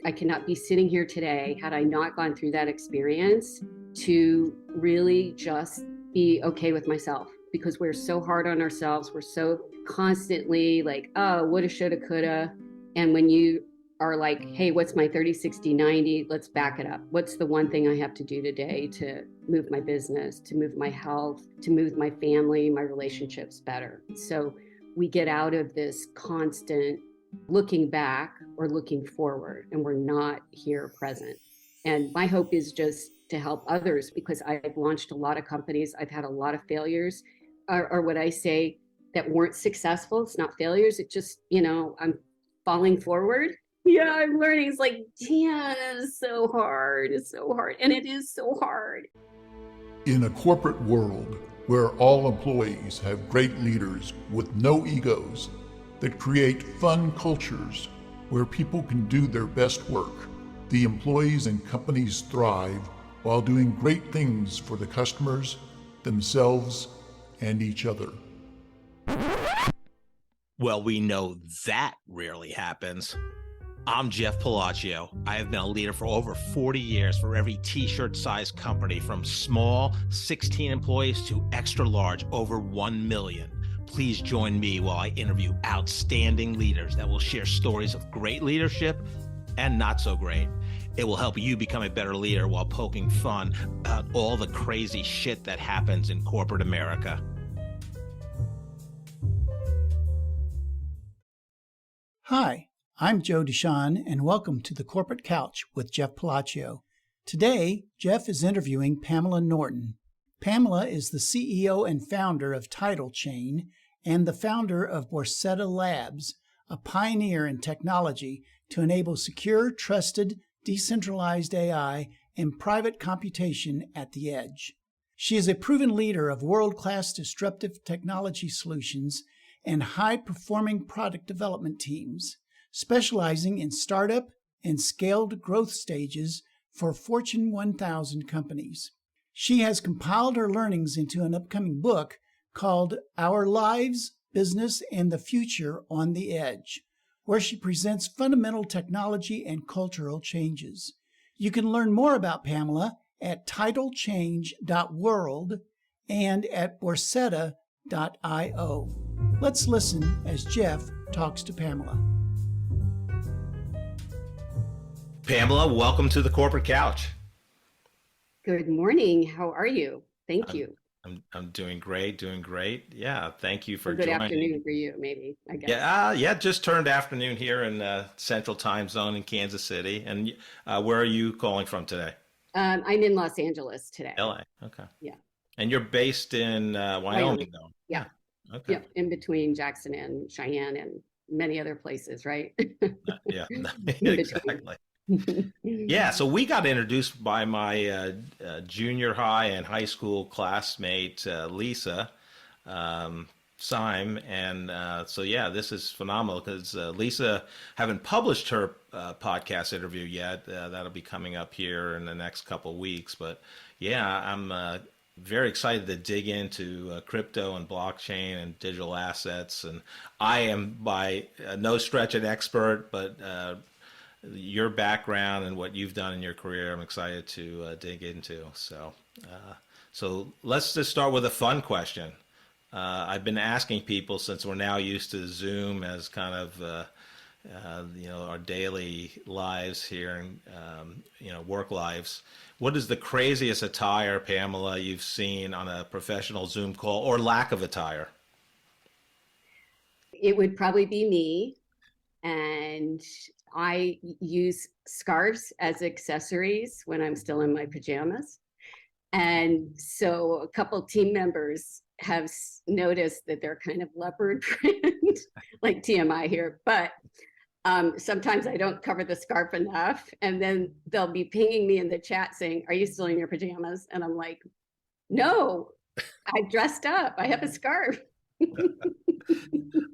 I cannot be sitting here today had I not gone through that experience to really just be okay with myself, because we're so hard on ourselves. We're so constantly like, oh, woulda, shoulda, coulda. And when you are like, hey, what's my 30, 60, 90? Let's back it up. What's the one thing I have to do today to move my business, to move my health, to move my family, my relationships better? So we get out of this constant looking back or looking forward, and we're not here present. And my hope is just to help others, because I've launched a lot of companies. I've had a lot of failures, or what I say, that weren't successful. It's not failures. It just, I'm falling forward. Yeah, I'm learning. It's like, damn, it's so hard. It's so hard. And it is so hard. In a corporate world where all employees have great leaders with no egos, that create fun cultures where people can do their best work, the employees and companies thrive while doing great things for the customers, themselves, and each other. Well, we know that rarely happens. I'm Jeff Palacio. I have been a leader for over 40 years for every t-shirt size company, from small 16 employees to extra large over 1 million. Please join me while I interview outstanding leaders that will share stories of great leadership and not so great. It will help you become a better leader while poking fun about all the crazy shit that happens in corporate America. Hi, I'm Joe Deshawn, and welcome to the Corporate Couch with Jeff Palacio. Today, Jeff is interviewing Pamela Norton. Pamela is the CEO and founder of TitleChain and the founder of Borsetta Labs, a pioneer in technology to enable secure, trusted, decentralized AI and private computation at the edge. She is a proven leader of world-class disruptive technology solutions and high-performing product development teams, specializing in startup and scaled growth stages for Fortune 1000 companies. She has compiled her learnings into an upcoming book called Our Lives, Business, and the Future on the Edge, where she presents fundamental technology and cultural changes. You can learn more about Pamela at titlechange.world and at borsetta.io. Let's listen as Jeff talks to Pamela. Pamela, welcome to the Corporate Couch. Good morning. How are you? Thank you. I'm doing great. Yeah, thank you for good joining. Afternoon for you, maybe, I guess. Yeah, just turned afternoon here in Central Time Zone in Kansas City. And where are you calling from today? I'm in Los Angeles today. LA, okay. Yeah. And you're based in Wyoming, though? Yeah. Okay. Yeah, in between Jackson and Cheyenne and many other places, right? Yeah, exactly. Yeah, so we got introduced by my junior high and high school classmate, Lisa Syme. And so, yeah, this is phenomenal because Lisa haven't published her podcast interview yet. That'll be coming up here in the next couple of weeks. But, yeah, I'm very excited to dig into crypto and blockchain and digital assets. And I am by no stretch an expert, but your background and what you've done in your career, I'm excited to dig into. So let's just start with a fun question. I've been asking people, since we're now used to Zoom as kind of our daily lives here and work lives. What is the craziest attire, Pamela, you've seen on a professional Zoom call, or lack of attire? It would probably be me. And I use scarves as accessories when I'm still in my pajamas. And so a couple team members have noticed that they're kind of leopard print, like TMI here. But sometimes I don't cover the scarf enough. And then they'll be pinging me in the chat saying, are you still in your pajamas? And I'm like, no, I dressed up. I have a scarf.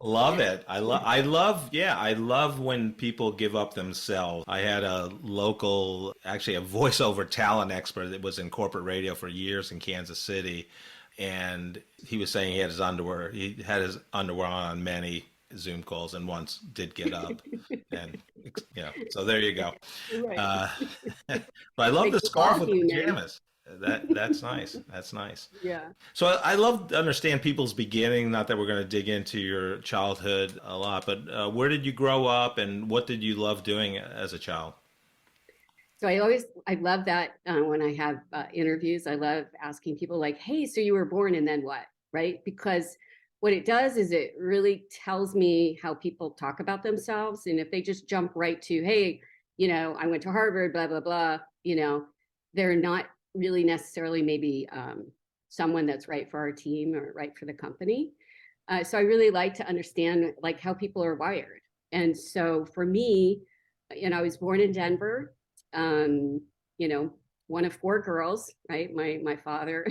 Love it. I love when people give up themselves. I had a local, actually a voiceover talent expert that was in corporate radio for years in Kansas City. And he was saying he had his underwear on many Zoom calls and once did get up. And, so there you go. Right. Uh, but I love Makes the us all scarf with the human. pajamas. That's nice. That's nice. Yeah. So I love to understand people's beginning. Not that we're going to dig into your childhood a lot, but where did you grow up, and what did you love doing as a child? So I love that when I have interviews, I love asking people like, hey, so you were born and then what? Right? Because what it does is it really tells me how people talk about themselves. And if they just jump right to, hey, I went to Harvard, blah, blah, blah, they're not really necessarily maybe someone that's right for our team or right for the company. So I really like to understand like how people are wired. And so for me, I was born in Denver, um, you know, one of four girls, right? My father,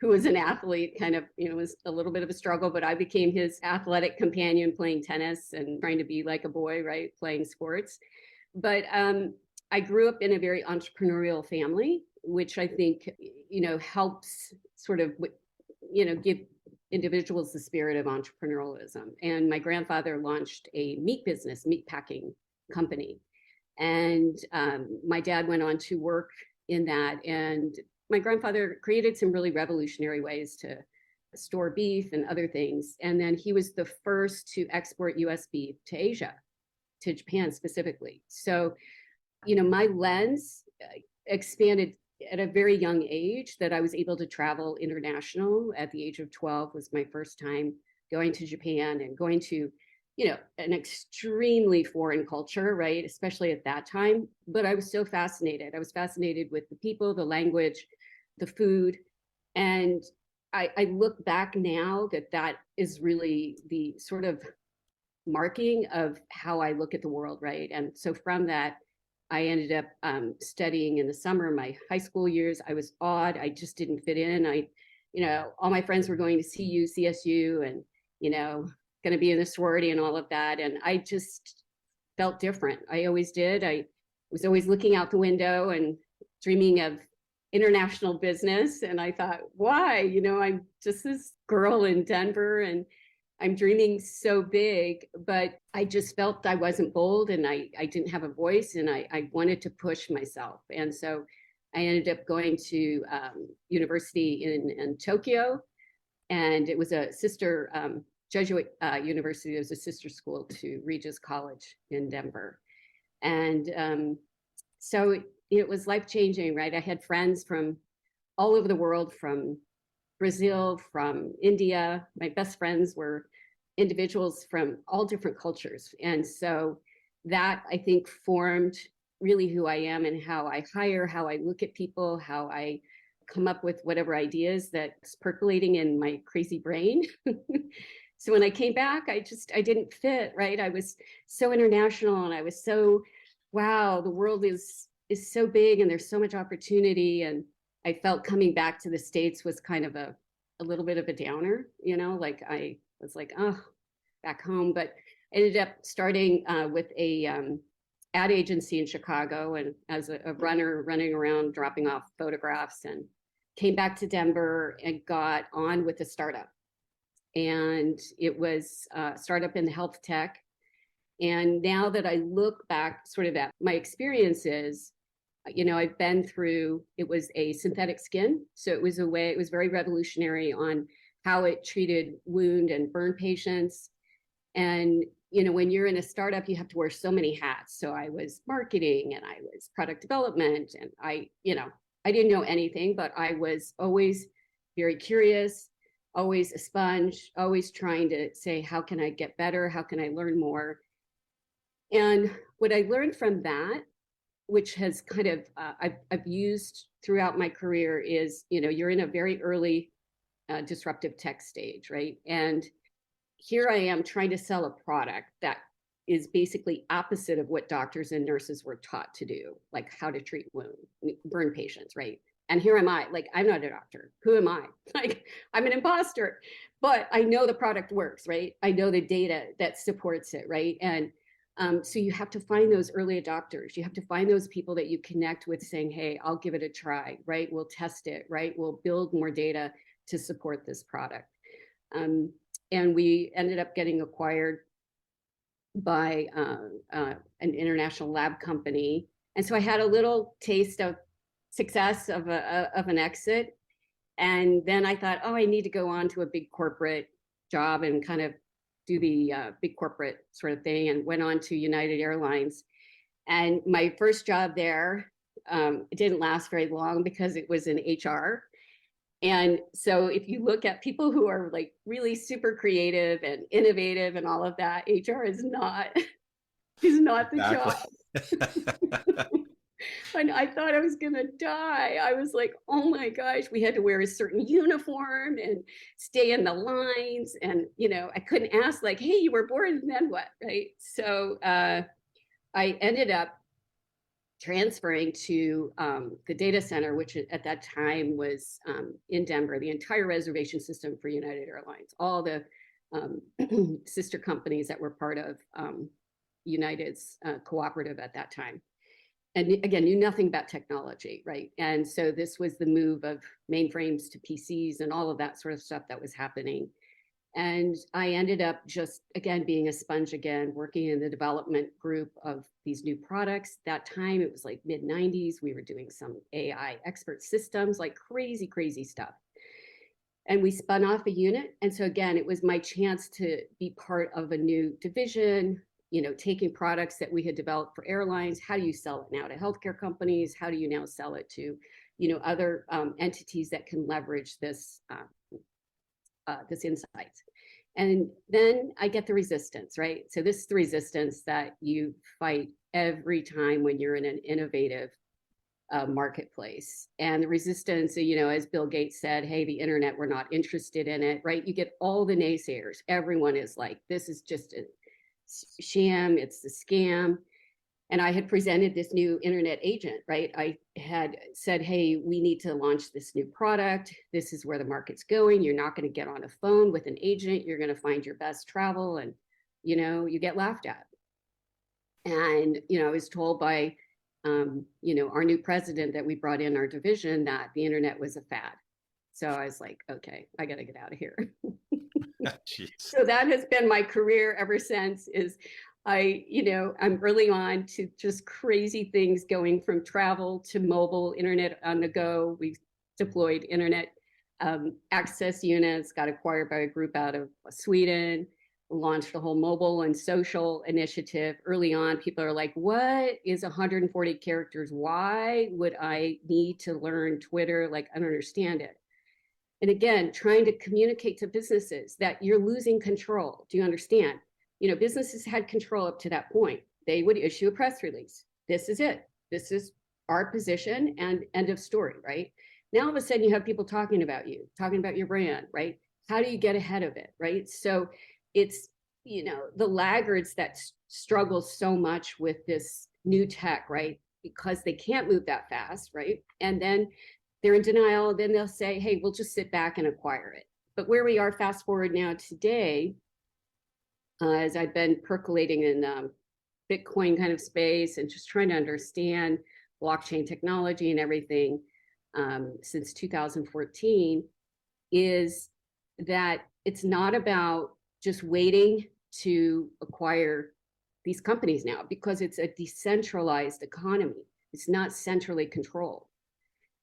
who was an athlete, kind of, was a little bit of a struggle, but I became his athletic companion playing tennis and trying to be like a boy, right? Playing sports. But I grew up in a very entrepreneurial family, which I think, helps sort of, give individuals the spirit of entrepreneurialism. And my grandfather launched a meat business, meat packing company. And my dad went on to work in that. And my grandfather created some really revolutionary ways to store beef and other things. And then he was the first to export US beef to Asia, to Japan specifically. So, my lens expanded at a very young age, that I was able to travel international. At the age of 12 was my first time going to Japan and going to, an extremely foreign culture, right? Especially at that time. But I was so fascinated. I was fascinated with the people, the language, the food. And I look back now that is really the sort of marking of how I look at the world, right? And so from that, I ended up studying in the summer, my high school years. I was odd. I just didn't fit in. All my friends were going to CU, CSU, and, going to be in the sorority and all of that. And I just felt different. I always did. I was always looking out the window and dreaming of international business. And I thought, why? I'm just this girl in Denver and I'm dreaming so big, but I just felt I wasn't bold and I didn't have a voice, and I wanted to push myself. And so I ended up going to university in Tokyo, and it was a sister Jesuit university. It was a sister school to Regis College in Denver. And so it was life-changing, right? I had friends from all over the world, from Brazil, from India. My best friends were individuals from all different cultures. And so that, I think, formed really who I am and how I hire, how I look at people, how I come up with whatever ideas that's percolating in my crazy brain. So when I came back, I didn't fit, right? I was so international, and I was so, wow, the world is so big and there's so much opportunity. And I felt coming back to the States was kind of a little bit of a downer, like I was like, oh, back home. But I ended up starting with a ad agency in Chicago, and as a runner, running around, dropping off photographs, and came back to Denver and got on with a startup. And it was a startup in health tech. And now that I look back sort of at my experiences, I've been through, it was a synthetic skin. So it was very revolutionary on how it treated wound and burn patients. And, when you're in a startup, you have to wear so many hats. So I was marketing and I was product development, and I didn't know anything, but I was always very curious, always a sponge, always trying to say, how can I get better? How can I learn more? And what I learned from that, which has kind of I've used throughout my career, is you're in a very early disruptive tech stage, right? And here I am trying to sell a product that is basically opposite of what doctors and nurses were taught to do, like how to treat burn patients, right? And here am I, like, I'm not a doctor. Who am I? Like, I'm an imposter, but I know the product works, right? I know the data that supports it, right? And so you have to find those early adopters. You have to find those people that you connect with saying, hey, I'll give it a try, right? We'll test it, right? We'll build more data to support this product. and we ended up getting acquired by an international lab company. And so I had a little taste of success of an exit. And then I thought, oh, I need to go on to a big corporate job and kind of do the big corporate sort of thing, and went on to United Airlines. And my first job there, it didn't last very long because it was in HR. And so if you look at people who are like really super creative and innovative and all of that, HR is not the job. And I thought I was gonna die. I was like, oh my gosh, we had to wear a certain uniform and stay in the lines. And, I couldn't ask like, hey, you were born and then what, right? So I ended up transferring to the data center, which at that time was in Denver, the entire reservation system for United Airlines, all the sister companies that were part of United's cooperative at that time. And again, knew nothing about technology, right? And so this was the move of mainframes to PCs and all of that sort of stuff that was happening. And I ended up just, again, being a sponge again, working in the development group of these new products. That time, it was like mid-90s. We were doing some AI expert systems, like crazy, crazy stuff. And we spun off a unit. And so again, it was my chance to be part of a new division, taking products that we had developed for airlines. How do you sell it now to healthcare companies? How do you now sell it to, other entities that can leverage this insight? And then I get the resistance, right? So this is the resistance that you fight every time when you're in an innovative marketplace. And the resistance, as Bill Gates said, hey, the internet, we're not interested in it, right? You get all the naysayers. Everyone is like, this is just a sham, it's a scam. And I had presented this new internet agent, right? I had said, hey, we need to launch this new product. This is where the market's going. You're not going to get on a phone with an agent. You're going to find your best travel, and, you get laughed at. And, I was told by, our new president that we brought in our division that the internet was a fad. So I was like, okay, I got to get out of here. So that has been my career ever since. Is I'm early on to just crazy things, going from travel to mobile, internet on the go. We deployed internet access units, got acquired by a group out of Sweden, launched a whole mobile and social initiative. Early on, people are like, what is 140 characters? Why would I need to learn Twitter? Like, I don't understand it. And again, trying to communicate to businesses that you're losing control. Do you understand? Businesses had control up to that point. They would issue a press release. This is it. This is our position, and end of story, right? Now, all of a sudden, you have people talking about you, talking about your brand, right? How do you get ahead of it, right? So it's, the laggards that struggle so much with this new tech, right? Because they can't move that fast, right? And then they're in denial. Then they'll say, hey, we'll just sit back and acquire it. But where we are, fast forward now today, as I've been percolating in Bitcoin kind of space and just trying to understand blockchain technology and everything since 2014, is that it's not about just waiting to acquire these companies now, because it's a decentralized economy. It's not centrally controlled.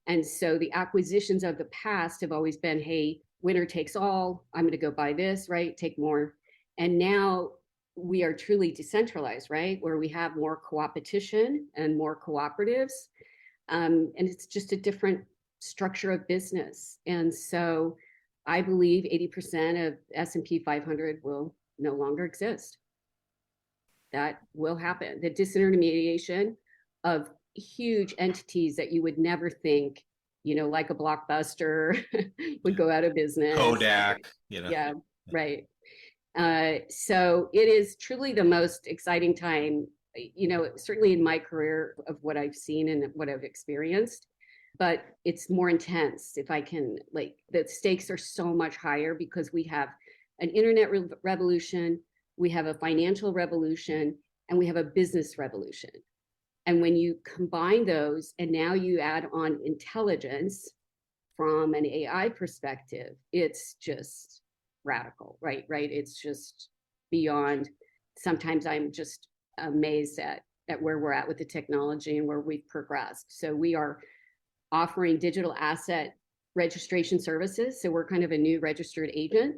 And so the acquisitions of the past have always been, hey, winner takes all. I'm going to go buy this, right? Take more. And now we are truly decentralized, right? Where we have more co-opetition and more cooperatives. And it's just a different structure of business. And so I believe 80% of S&P 500 will no longer exist. That will happen. The disintermediation of huge entities that you would never think, like a Blockbuster would go out of business. Kodak, Yeah, right. So it is truly the most exciting time, certainly in my career, of what I've seen and what I've experienced. But it's more intense. If I can, the stakes are so much higher, because we have an internet revolution, we have a financial revolution, and we have a business revolution. And when you combine those, and now you add on intelligence from an AI perspective, it's just radical, right? It's just beyond. Sometimes I'm just amazed at where we're at with the technology and where we've progressed. So we are offering digital asset registration services. So we're kind of a new registered agent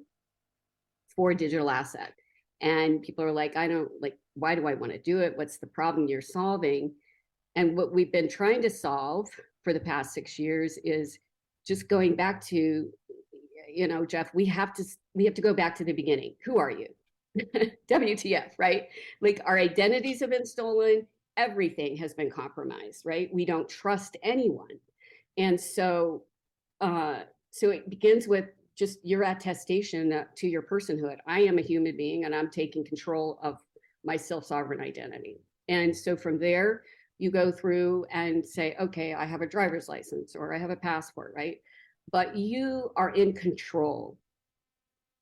for digital asset. And people are like, I don't like, why do I want to do it? What's the problem you're solving? And what we've been trying to solve for the past 6 years is just going back to, Jeff, we have to go back to the beginning. Who are you? WTF, right? Like our identities have been stolen. Everything has been compromised, right? We don't trust anyone. And so it begins with just your attestation to your personhood. I am a human being and I'm taking control of my self-sovereign identity. And so from there, you go through and say, okay, I have a driver's license or I have a passport, right? But you are in control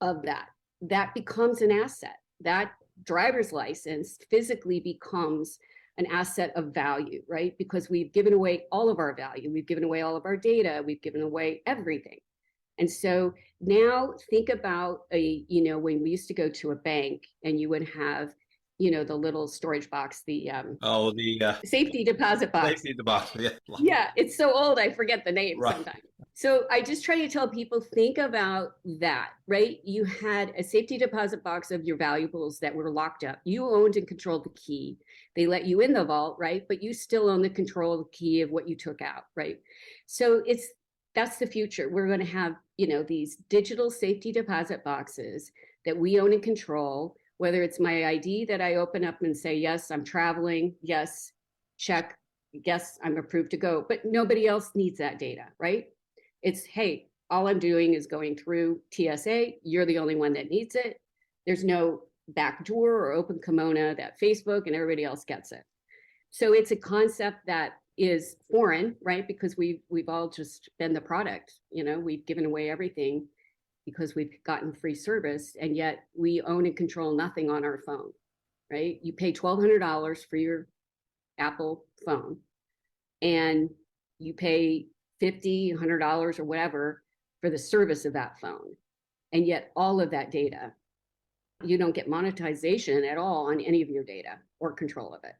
of that. That becomes an asset. That driver's license physically becomes an asset of value, right? Because we've given away all of our value. We've given away all of our data. We've given away everything. And so now think about when we used to go to a bank and you would have, the little storage box, the safety deposit box. Safety deposit, yeah. Yeah, it's so old, I forget the name Right. sometimes. So I just try to tell people, think about that, right? You had a safety deposit box of your valuables that were locked up. You owned and controlled the key. They let you in the vault, right? But you still own the control of the key of what you took out, right? So that's the future. We're going to have, these digital safety deposit boxes that we own and control, whether it's my ID that I open up and say, yes, I'm traveling. Yes, check. Yes, I'm approved to go. But nobody else needs that data, right? It's, hey, all I'm doing is going through TSA. You're the only one that needs it. There's no backdoor or open kimono that Facebook and everybody else gets it. So it's a concept that is foreign, right? Because we've all just been the product. We've given away everything because we've gotten free service, and yet we own and control nothing on our phone, right? You pay $1,200 for your Apple phone, and you pay $50, $100 or whatever for the service of that phone. And yet all of that data, you don't get monetization at all on any of your data or control of it.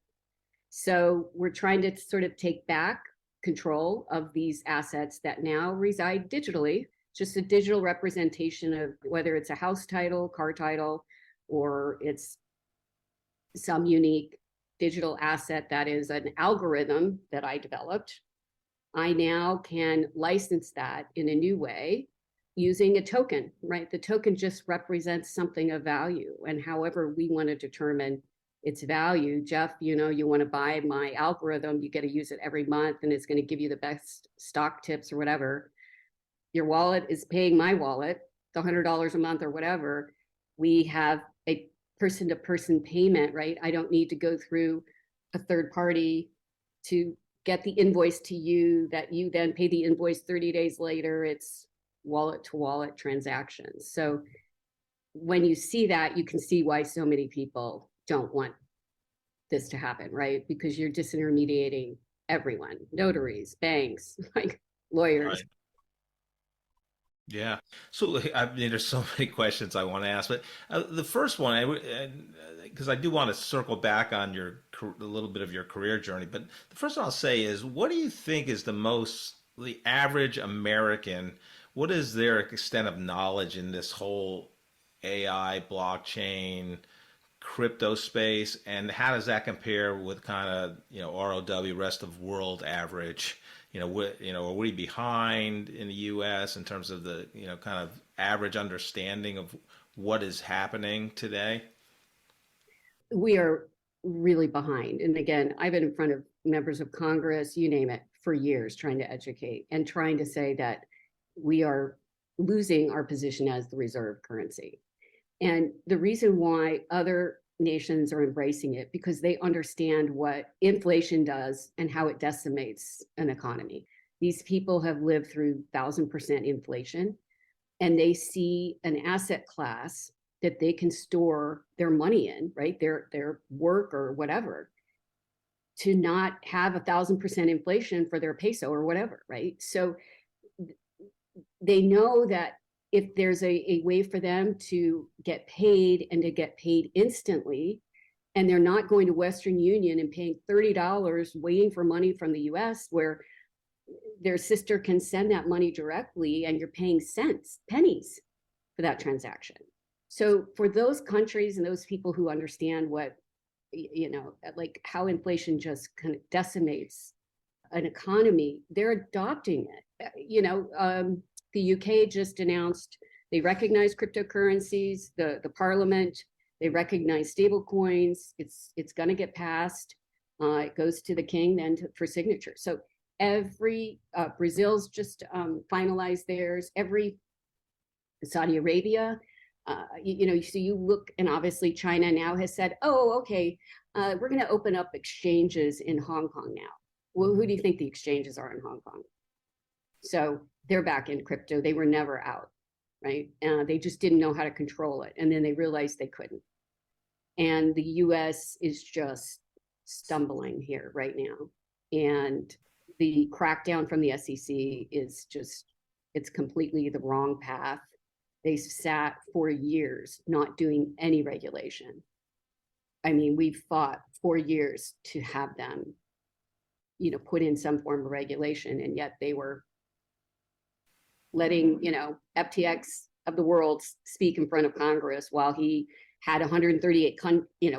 So we're trying to sort of take back control of these assets that now reside digitally, just a digital representation of whether it's a house title, car title, or it's some unique digital asset that is an algorithm that I developed. I now can license that in a new way using a token, right? The token just represents something of value, and however we want to determine its value. Jeff, you want to buy my algorithm, you get to use it every month and it's going to give you the best stock tips or whatever. Your wallet is paying my wallet, the $100 a month or whatever. We have a person-to-person payment, right? I don't need to go through a third party to get the invoice to you that you then pay the invoice 30 days later. It's wallet-to-wallet transactions. So when you see that, you can see why so many people don't want this to happen, right? Because you're disintermediating everyone, notaries, banks, like lawyers. Right. Yeah. So there's so many questions I want to ask, but the first one, because I do want to circle back on a little bit of your career journey, but the first one I'll say is, what do you think is the average American, what is their extent of knowledge in this whole AI, blockchain, crypto space, and how does that compare with kind of ROW, rest of world average? Are we behind in the U.S. in terms of the kind of average understanding of what is happening today? We are really behind. And again, I've been in front of members of Congress, you name it, for years trying to educate and trying to say that we are losing our position as the reserve currency. And the reason why other nations are embracing it, because they understand what inflation does and how it decimates an economy. These people have lived through 1,000% inflation, and they see an asset class that they can store their money in, right? Their work or whatever, to not have 1,000% inflation for their peso or whatever, right? So they know that if there's a way for them to get paid and to get paid instantly, and they're not going to Western Union and paying $30 waiting for money from the US, where their sister can send that money directly and you're paying cents, pennies for that transaction. So for those countries and those people who understand what, like how inflation just kind of decimates an economy, they're adopting it. The UK just announced they recognize cryptocurrencies, the parliament, they recognize stable coins. It's going to get passed. It goes to the king then for signature. So every Brazil's just finalized theirs. Every Saudi Arabia, so you look, and obviously China now has said, oh, okay, we're going to open up exchanges in Hong Kong now. Well, who do you think the exchanges are in Hong Kong? So they're back in crypto. They were never out, right? They just didn't know how to control it. And then they realized they couldn't. And the US is just stumbling here right now. And the crackdown from the SEC is just, it's completely the wrong path. They sat for years not doing any regulation. I mean, we've fought for years to have them, put in some form of regulation, and yet they were letting, FTX of the world speak in front of Congress while he had 138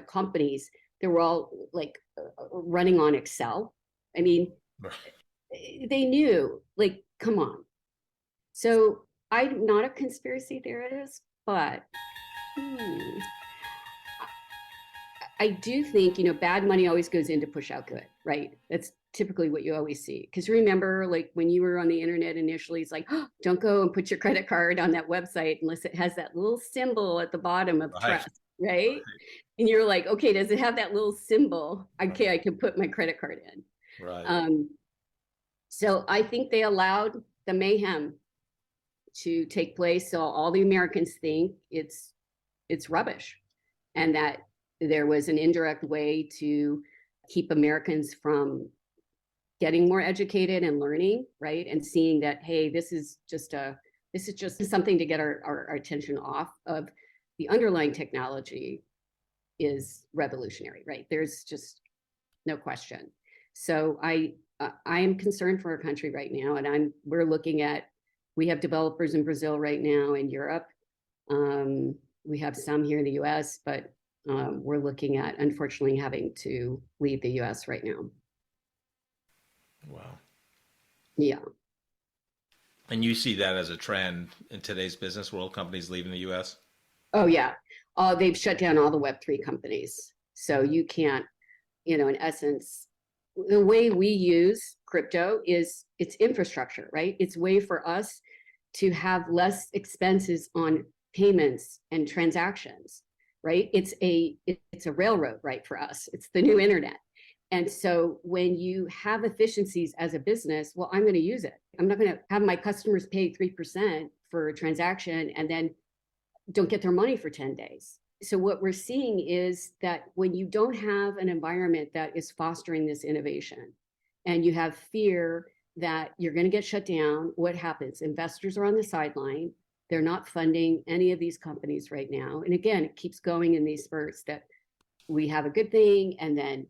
companies. They were all like running on Excel. I mean, they knew, like, come on. So I'm not a conspiracy theorist, but I do think, bad money always goes in to push out good, right? That's typically what you always see. Because remember, like when you were on the internet initially, it's like, oh, don't go and put your credit card on that website unless it has that little symbol at the bottom of trust, right? And you're like, okay, does it have that little symbol? Okay, I can put my credit card in. Right. So I think they allowed the mayhem to take place, so all the Americans think it's rubbish, and that there was an indirect way to keep Americans from getting more educated and learning, right? And seeing that, hey, this is just something to get our attention off of the underlying technology is revolutionary, right? There's just no question. So I am concerned for our country right now, and we have developers in Brazil right now, in Europe. We have some here in the US, but we're looking at, unfortunately, having to leave the US right now. Wow. Yeah. And you see that as a trend in today's business world, companies leaving the US? Oh, yeah. They've shut down all the Web3 companies. So you can't, in essence, the way we use crypto is it's infrastructure, right? It's a way for us to have less expenses on payments and transactions, right? It's a railroad, right, for us. It's the new internet. And so when you have efficiencies as a business, well, I'm going to use it. I'm not going to have my customers pay 3% for a transaction and then don't get their money for 10 days. So what we're seeing is that when you don't have an environment that is fostering this innovation, and you have fear that you're going to get shut down, what happens? Investors are on the sideline. They're not funding any of these companies right now. And again, it keeps going in these spurts that we have a good thing and then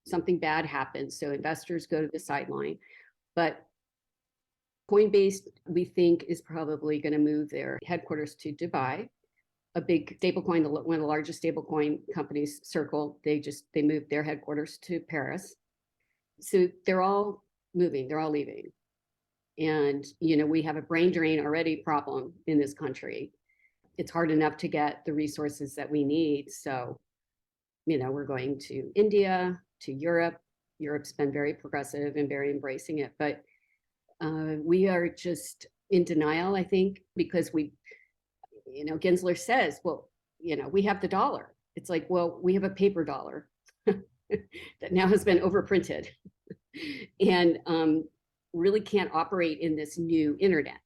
something bad happens. So investors go to the sideline. But Coinbase, we think, is probably going to move their headquarters to Dubai. A big stablecoin, one of the largest stablecoin companies, Circle, they moved their headquarters to Paris. So they're all moving, they're all leaving. And, we have a brain drain already problem in this country. It's hard enough to get the resources that we need. So, we're going to India, to Europe. Europe's been very progressive and very embracing it. But we are just in denial, I think, because Gensler says, well, we have the dollar. It's like, well, we have a paper dollar that now has been overprinted and really can't operate in this new internet.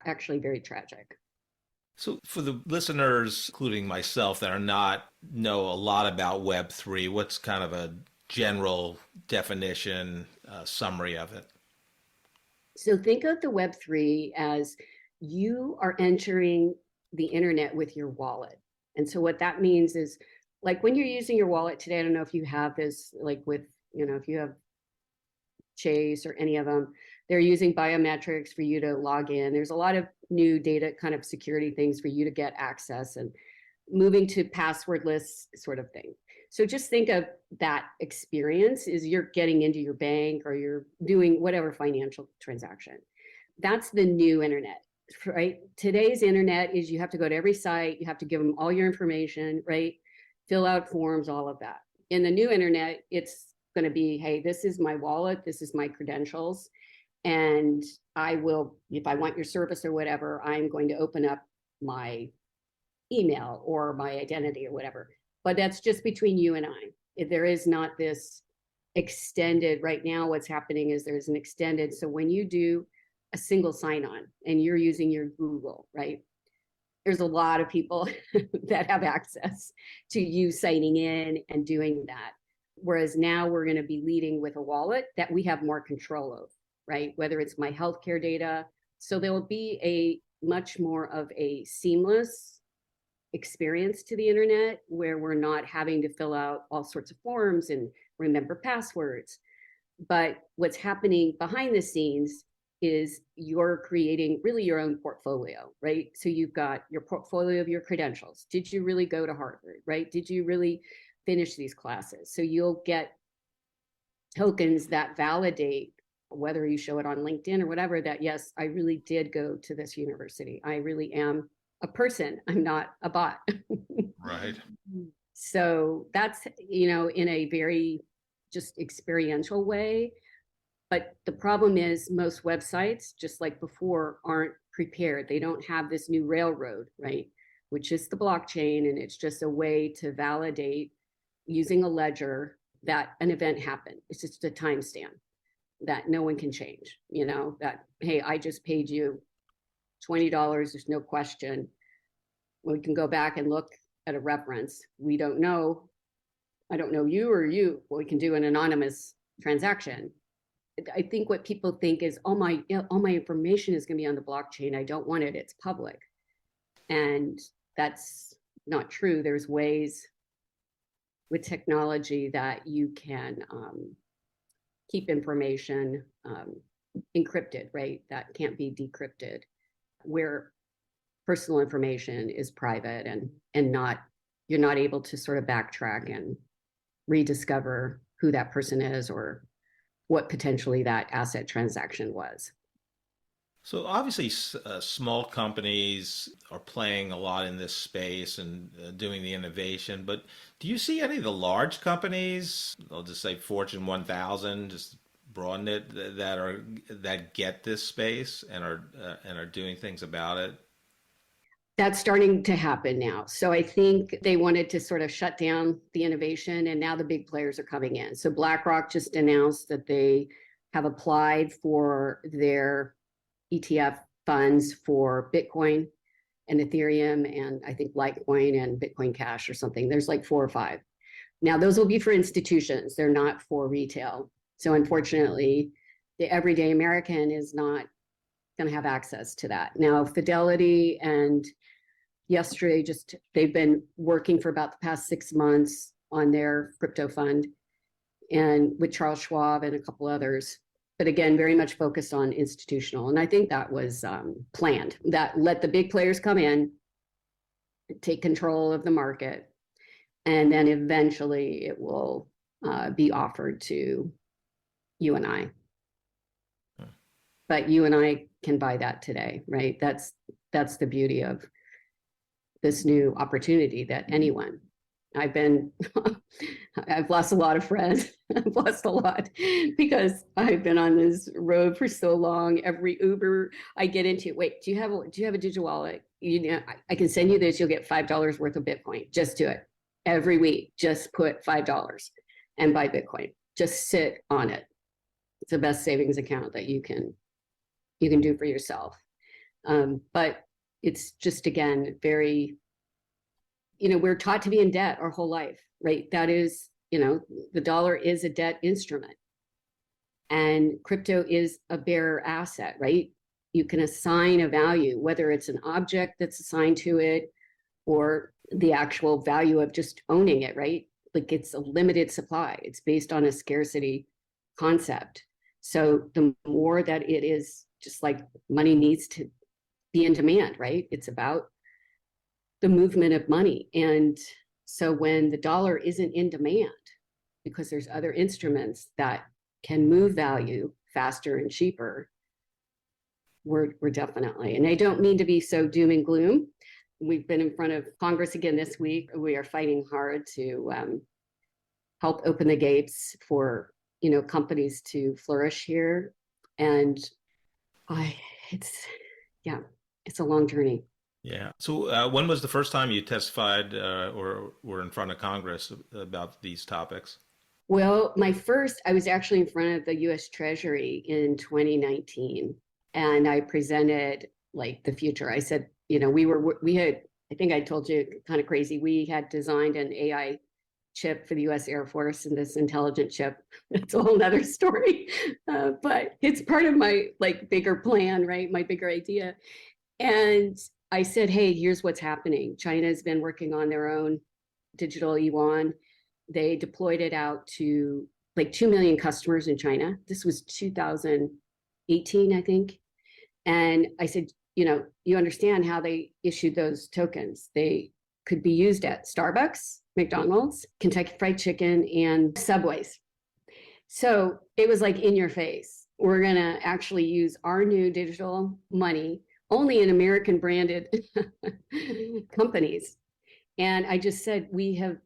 Actually, very tragic. So for the listeners, including myself, that know a lot about Web3, what's kind of a general definition, summary of it? So think of the Web3 as you are entering the internet with your wallet. And so what that means is, like, when you're using your wallet today, I don't know if you have this, like with, if you have Chase or any of them, they're using biometrics for you to log in. There's a lot of new data kind of security things for you to get access, and moving to passwordless sort of thing. So just think of that experience is you're getting into your bank or you're doing whatever financial transaction. That's the new internet, right? Today's internet is you have to go to every site, you have to give them all your information, right? Fill out forms, all of that. In the new internet, it's going to be, hey, this is my wallet, this is my credentials, and I will, if I want your service or whatever, I'm going to open up my email or my identity or whatever. But that's just between you and I. There is not this extended, right now what's happening is there's an extended, so when you do a single sign-on and you're using your Google, right? There's a lot of people that have access to you signing in and doing that. Whereas now we're going to be leading with a wallet that we have more control of, right? Whether it's my healthcare data. So there will be a much more of a seamless experience to the internet where we're not having to fill out all sorts of forms and remember passwords. But what's happening behind the scenes is you're creating really your own portfolio, right? So you've got your portfolio of your credentials. Did you really go to Harvard, right? Did you really finish these classes? So you'll get tokens that validate, whether you show it on LinkedIn or whatever, that yes, I really did go to this university. I really am a person. I'm not a bot. Right. So that's, in a very just experiential way. But the problem is most websites, just like before, aren't prepared. They don't have this new railroad, right? Which is the blockchain. And it's just a way to validate using a ledger that an event happened. It's just a timestamp that no one can change, that, hey, I just paid you $20. There's no question. We can go back and look at a reference. We don't know. I don't know you or you. Well, we can do an anonymous transaction. I think what people think is, all my information is going to be on the blockchain. I don't want it. It's public. And that's not true. There's ways with technology that you can keep information encrypted, right? That can't be decrypted, where personal information is private and not, you're not able to sort of backtrack and rediscover who that person is or what potentially that asset transaction was. So obviously, small companies are playing a lot in this space and doing the innovation. But do you see any of the large companies, I'll just say Fortune 1000, just broaden it, that get this space and are doing things about it? That's starting to happen now. So I think they wanted to sort of shut down the innovation, and now the big players are coming in. So BlackRock just announced that they have applied for their ETF funds for Bitcoin and Ethereum, and I think Litecoin and Bitcoin Cash or something. There's like 4 or 5. Now, those will be for institutions. They're not for retail. So unfortunately, the everyday American is not going to have access to that. Now, Fidelity and yesterday, they've been working for about the past 6 months on their crypto fund, and with Charles Schwab and a couple others. But again, very much focused on institutional. And I think that was planned, that let the big players come in, take control of the market, and then eventually it will be offered to you and I. But you and I can buy that today, right? That's the beauty of this new opportunity that anyone. I've lost a lot of friends. I've lost a lot because I've been on this road for so long. Every Uber I get into, wait, do you have a digital wallet? I can send you this. You'll get $5 worth of Bitcoin. Just do it every week. Just put $5 and buy Bitcoin. Just sit on it. It's the best savings account that you can do for yourself. But it's just, again, very, we're taught to be in debt our whole life, right? That is, the dollar is a debt instrument, and crypto is a bearer asset, right? you can assign a value, whether it's an object that's assigned to it or the actual value of just owning it, right? Like it's a limited supply. It's based on a scarcity concept. So the more that it is, just like money needs to be in demand, right? It's about the movement of money. And so when the dollar isn't in demand, because there's other instruments that can move value faster and cheaper, we're definitely, and I don't mean to be so doom and gloom. We've been in front of Congress again this week. We are fighting hard to help open the gates for, companies to flourish here. And it's a long journey. Yeah. So when was the first time you testified or were in front of Congress about these topics? Well, I was actually in front of the US Treasury in 2019, and I presented like the future. I said, I think I told you kind of crazy. We had designed an AI chip for the US Air Force, and this intelligent chip. That's a whole nother story. But it's part of my bigger plan, right? My bigger idea. And I said, hey, here's what's happening. China's been working on their own digital yuan. They deployed it out to 2 million customers in China. This was 2018, I think. And I said, you understand how they issued those tokens. They could be used at Starbucks, McDonald's, Kentucky Fried Chicken, and Subways. So it was like in your face. We're going to actually use our new digital money only in American branded companies. And I just said, we have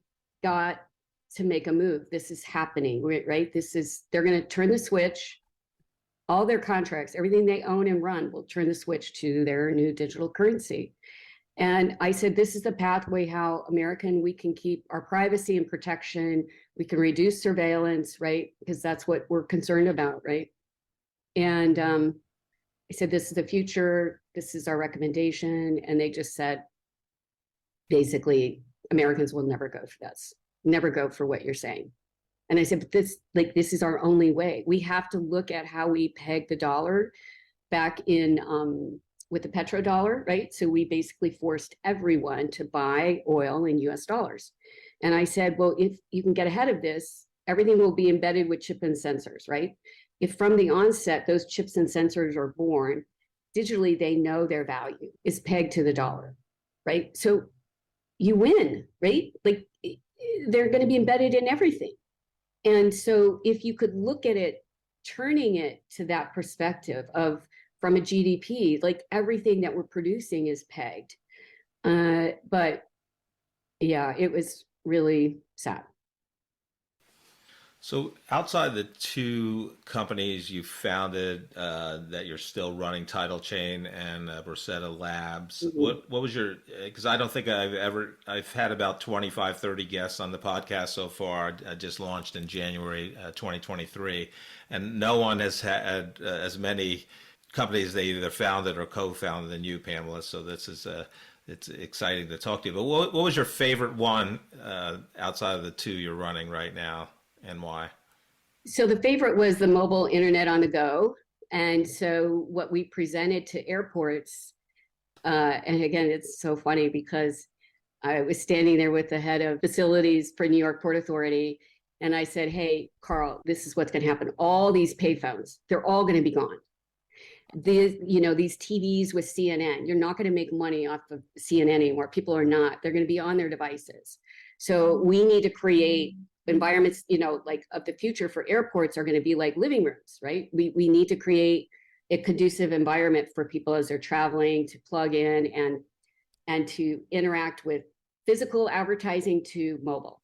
got to make a move. This is happening, right? They're going to turn the switch. All their contracts, everything they own and run will turn the switch to their new digital currency. And I said, this is the pathway how we can keep our privacy and protection. We can reduce surveillance, right? Because that's what we're concerned about, right? And I said, this is the future. This is our recommendation. And they just said, basically, Americans will never go for this, never go for what you're saying. And I said, but this is our only way. We have to look at how we peg the dollar back in with the petrodollar, right? So we basically forced everyone to buy oil in US dollars. And I said, well, if you can get ahead of this, everything will be embedded with chip and sensors, right? If from the onset, those chips and sensors are born, digitally, they know their value is pegged to the dollar, right? So you win, right? Like they're going to be embedded in everything. And so if you could look at it, turning it to that perspective of from a GDP, like everything that we're producing is pegged. But yeah, it was really sad. So outside the two companies you founded that you're still running, TitleChain and Borsetta Labs, what was your, because I don't think I've had about 25, 30 guests on the podcast so far. I just launched in January 2023, and no one has had as many companies they either founded or co-founded than you, Pamela. So this is it's exciting to talk to you. But what was your favorite one outside of the two you're running right now? And why? So the favorite was the mobile internet on the go. And so what we presented to airports, and again, it's so funny because I was standing there with the head of facilities for New York Port Authority. And I said, hey, Carl, this is what's going to happen. All these payphones, they're all going to be gone. These TVs with CNN, you're not going to make money off of CNN anymore. People are not. They're going to be on their devices. So we need to create environments, of the future for airports are going to be like living rooms, right? We need to create a conducive environment for people as they're traveling to plug in and to interact with physical advertising to mobile.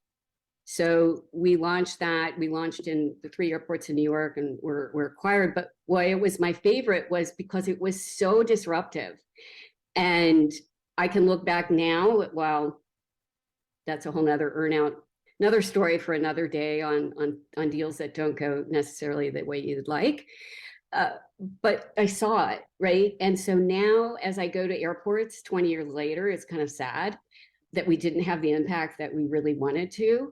So we launched that. We launched in the 3 airports in New York and were acquired. But why it was my favorite was because it was so disruptive. And I can look back now, well, that's a whole nother another story for another day on deals that don't go necessarily the way you'd like. But I saw it, right? And so now as I go to airports 20 years later, it's kind of sad that we didn't have the impact that we really wanted to.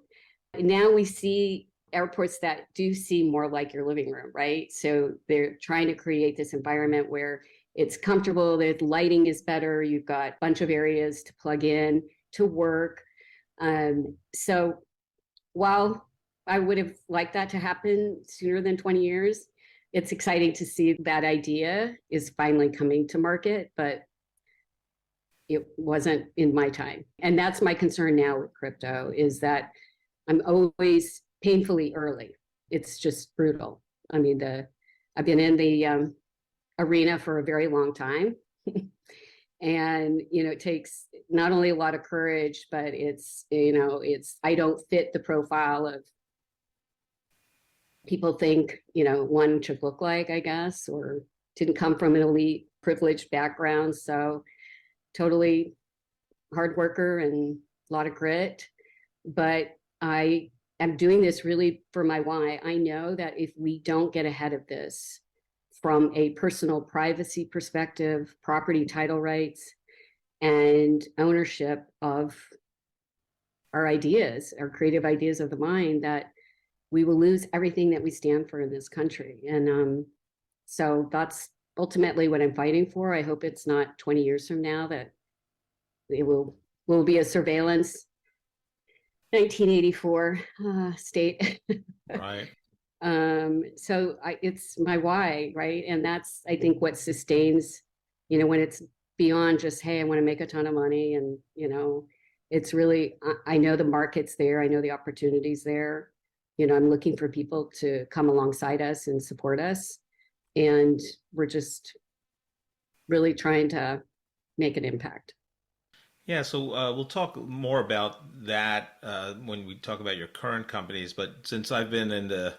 Now we see airports that do seem more like your living room, right? So they're trying to create this environment where it's comfortable, the lighting is better, you've got a bunch of areas to plug in to work. So while I would have liked that to happen sooner than 20 years, it's exciting to see that idea is finally coming to market, but it wasn't in my time. And that's my concern now with crypto, is that I'm always painfully early. It's just brutal. I mean, I've been in the arena for a very long time. And, it takes not only a lot of courage, but I don't fit the profile of people think, one should look like, I guess, or didn't come from an elite privileged background. So totally hard worker and a lot of grit. But I am doing this really for my why. I know that if we don't get ahead of this from a personal privacy perspective, property title rights, and ownership of our ideas, our creative ideas of the mind, that we will lose everything that we stand for in this country. And so that's ultimately what I'm fighting for. I hope it's not 20 years from now that it will be a surveillance 1984 state. Right. So it's my why, right? And that's, I think, what sustains, when it's beyond just, hey, I want to make a ton of money. And, it's really, I know the market's there. I know the opportunities there. I'm looking for people to come alongside us and support us. And we're just really trying to make an impact. Yeah, so we'll talk more about that when we talk about your current companies. But since I've been in the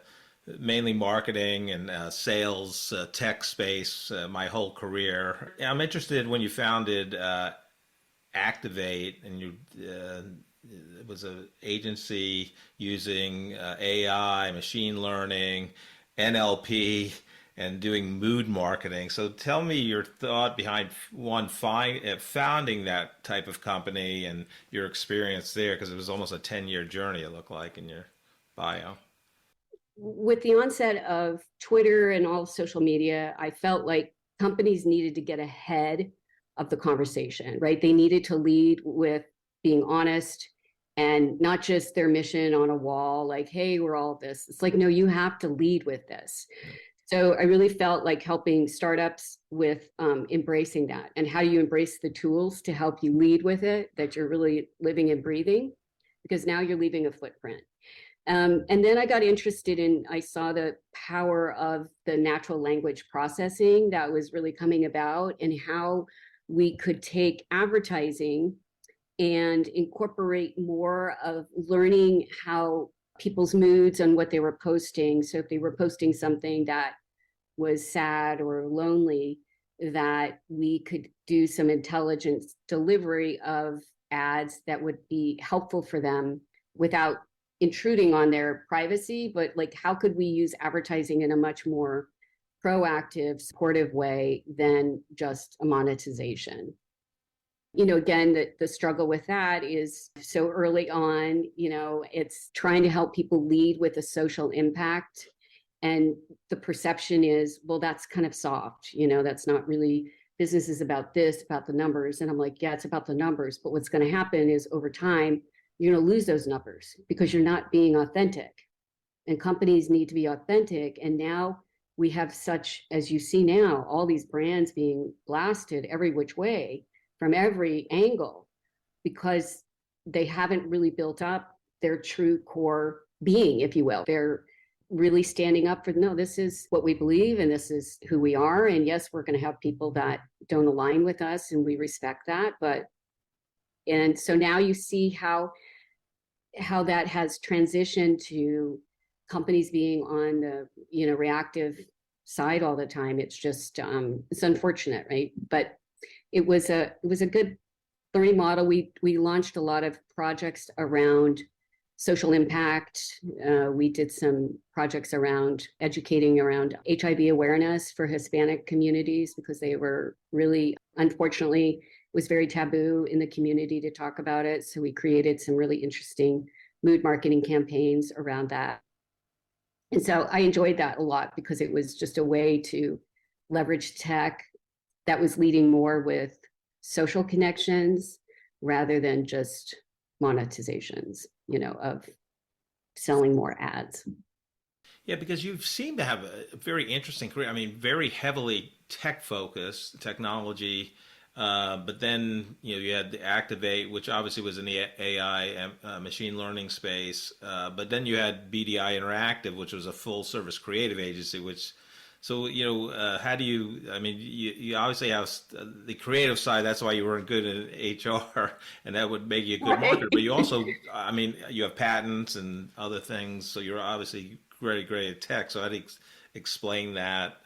mainly marketing and sales tech space my whole career, I'm interested when you founded Activate, and it was an agency using AI, machine learning, NLP, and doing mood marketing. So tell me your thought behind founding that type of company and your experience there, because it was almost a 10-year journey, it looked like in your bio. With the onset of Twitter and all social media, I felt like companies needed to get ahead of the conversation, right? They needed to lead with being honest and not just their mission on a wall, like, hey, we're all this. It's like, no, you have to lead with this. So I really felt like helping startups with embracing that. And how do you embrace the tools to help you lead with it, that you're really living and breathing? Because now you're leaving a footprint. And then I got interested I saw the power of the natural language processing that was really coming about, and how we could take advertising and incorporate more of learning how people's moods and what they were posting. So if they were posting something that was sad or lonely, that we could do some intelligent delivery of ads that would be helpful for them without intruding on their privacy. But like, how could we use advertising in a much more proactive, supportive way than just a monetization? Again, the struggle with that is so early on, it's trying to help people lead with a social impact. And the perception is, well, that's kind of soft, that's not really, business is about this, about the numbers. And I'm like, yeah, it's about the numbers. But what's going to happen is over time, you're going to lose those numbers because you're not being authentic. And companies need to be authentic. And now we have such, as you see now, all these brands being blasted every which way from every angle, because they haven't really built up their true core being, if you will. They're really standing up for, no, this is what we believe and this is who we are. And yes, we're going to have people that don't align with us, and we respect that. And so now you see how that has transitioned to companies being on the reactive side all the time. It's just it's unfortunate, right? But it was a good learning model. We launched a lot of projects around social impact. We did some projects around educating around HIV awareness for Hispanic communities, because they were really, unfortunately, it was very taboo in the community to talk about it. So we created some really interesting mood marketing campaigns around that. And so I enjoyed that a lot, because it was just a way to leverage tech that was leading more with social connections rather than just monetizations, of selling more ads. Yeah, because you seem to have a very interesting career. I mean, very heavily tech focused, technology, but then you had the Activate, which obviously was in the AI and machine learning space. But then you had BDI Interactive, which was a full service creative agency. How do you? I mean, you obviously have the creative side. That's why you weren't good in HR, and that would make you a good marketer. But you also, I mean, you have patents and other things, so you're obviously very great at tech. So I'd explain that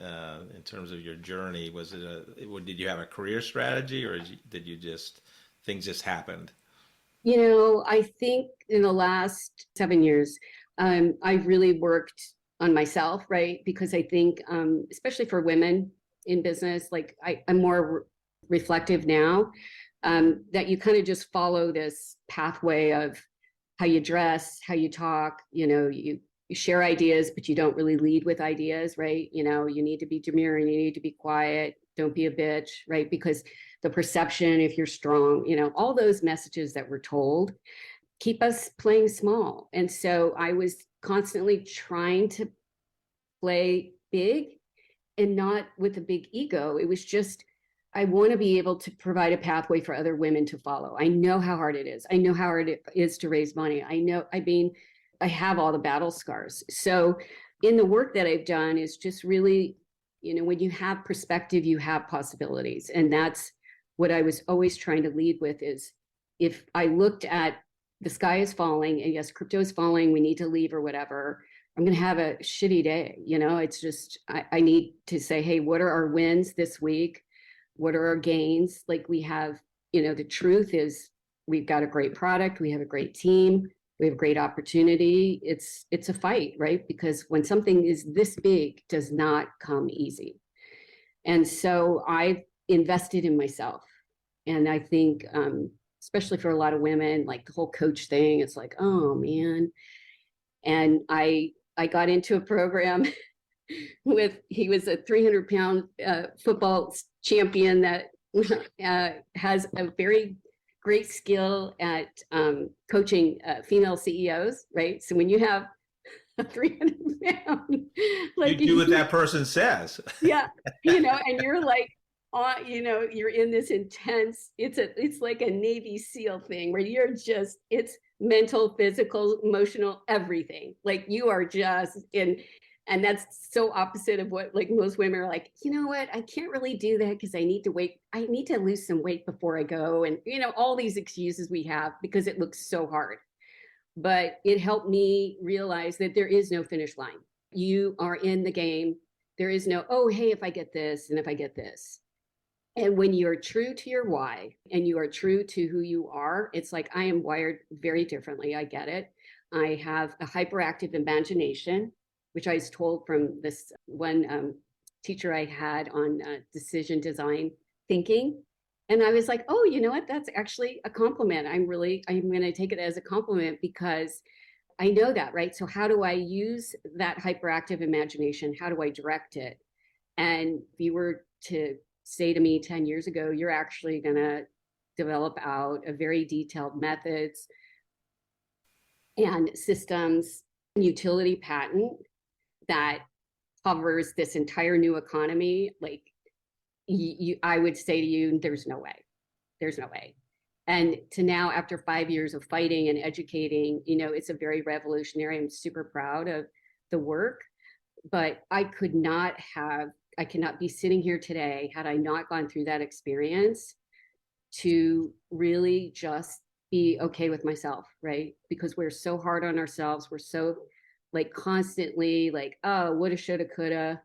in terms of your journey. Did you have a career strategy, or did you just things just happened? I think in the last 7 years, I've really worked on myself, right? Because I think, especially for women in business, like I'm more reflective now, that you kind of just follow this pathway of how you dress, how you talk, you share ideas, but you don't really lead with ideas, right? You need to be demure and you need to be quiet. Don't be a bitch, right? Because the perception, if you're strong, all those messages that we're told keep us playing small. And so I was constantly trying to play big and not with a big ego. It was just, I want to be able to provide a pathway for other women to follow. I know how hard it is. I know how hard it is to raise money. I have all the battle scars. So in the work that I've done is just really, when you have perspective, you have possibilities. And that's what I was always trying to lead with is if I looked at the sky is falling and yes, crypto is falling, we need to leave or whatever, I'm going to have a shitty day. It's just, I need to say, hey, what are our wins this week? What are our gains? Like we have, the truth is we've got a great product. We have a great team. We have great opportunity. It's a fight, right? Because when something is this big, does not come easy. And so I've invested in myself. And I think, especially for a lot of women, like the whole coach thing, it's like, oh man. And I got into a program he was a 300-pound football champion that has a very great skill at coaching female CEOs, right? So when you have a 300-pound, like you do what that person says. Yeah, and you're like, you're in this intense. It's like a Navy SEAL thing where it's mental, physical, emotional, everything. Like you are just in. And that's so opposite of what like most women are like, you know what, I can't really do that because I need to wait. I need to lose some weight before I go. And, all these excuses we have because it looks so hard. But it helped me realize that there is no finish line. You are in the game. There is no, oh, hey, if I get this and if I get this. And when you're true to your why and you are true to who you are, it's like I am wired very differently. I get it. I have a hyperactive imagination, which I was told from this one teacher I had on decision design thinking. And I was like, oh, you know what? That's actually a compliment. I'm going to take it as a compliment because I know that, right? So how do I use that hyperactive imagination? How do I direct it? And if you were to say to me 10 years ago, you're actually going to develop out a very detailed methods and systems utility patent that covers this entire new economy, like I would say to you, there's no way. And to now, after 5 years of fighting and educating, it's a very revolutionary. I'm super proud of the work, but I cannot be sitting here today had I not gone through that experience to really just be okay with myself, right? Because we're so hard on ourselves. We're so like constantly like, oh, woulda, shoulda, coulda.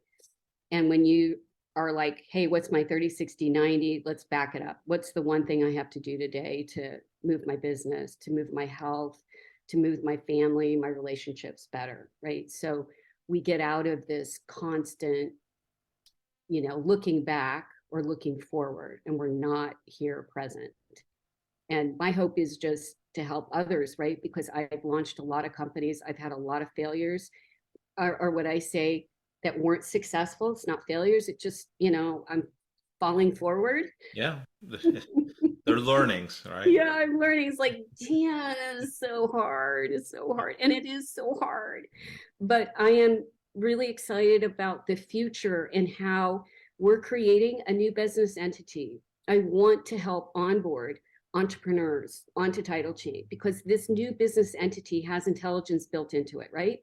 And when you are like, hey, what's my 30, 60, 90? Let's back it up. What's the one thing I have to do today to move my business, to move my health, to move my family, my relationships better, right? So we get out of this constant, looking back or looking forward, and we're not here present. And my hope is just to help others, right? Because I've launched a lot of companies. I've had a lot of failures, or what I say that weren't successful. It's not failures. It just, I'm falling forward. Yeah. They're learnings, right? Yeah, I'm learning. It's like, damn, it's so hard. It's so hard. And it is so hard. But I am really excited about the future and how we're creating a new business entity. I want to help onboard entrepreneurs onto TitleChain because this new business entity has intelligence built into it, right?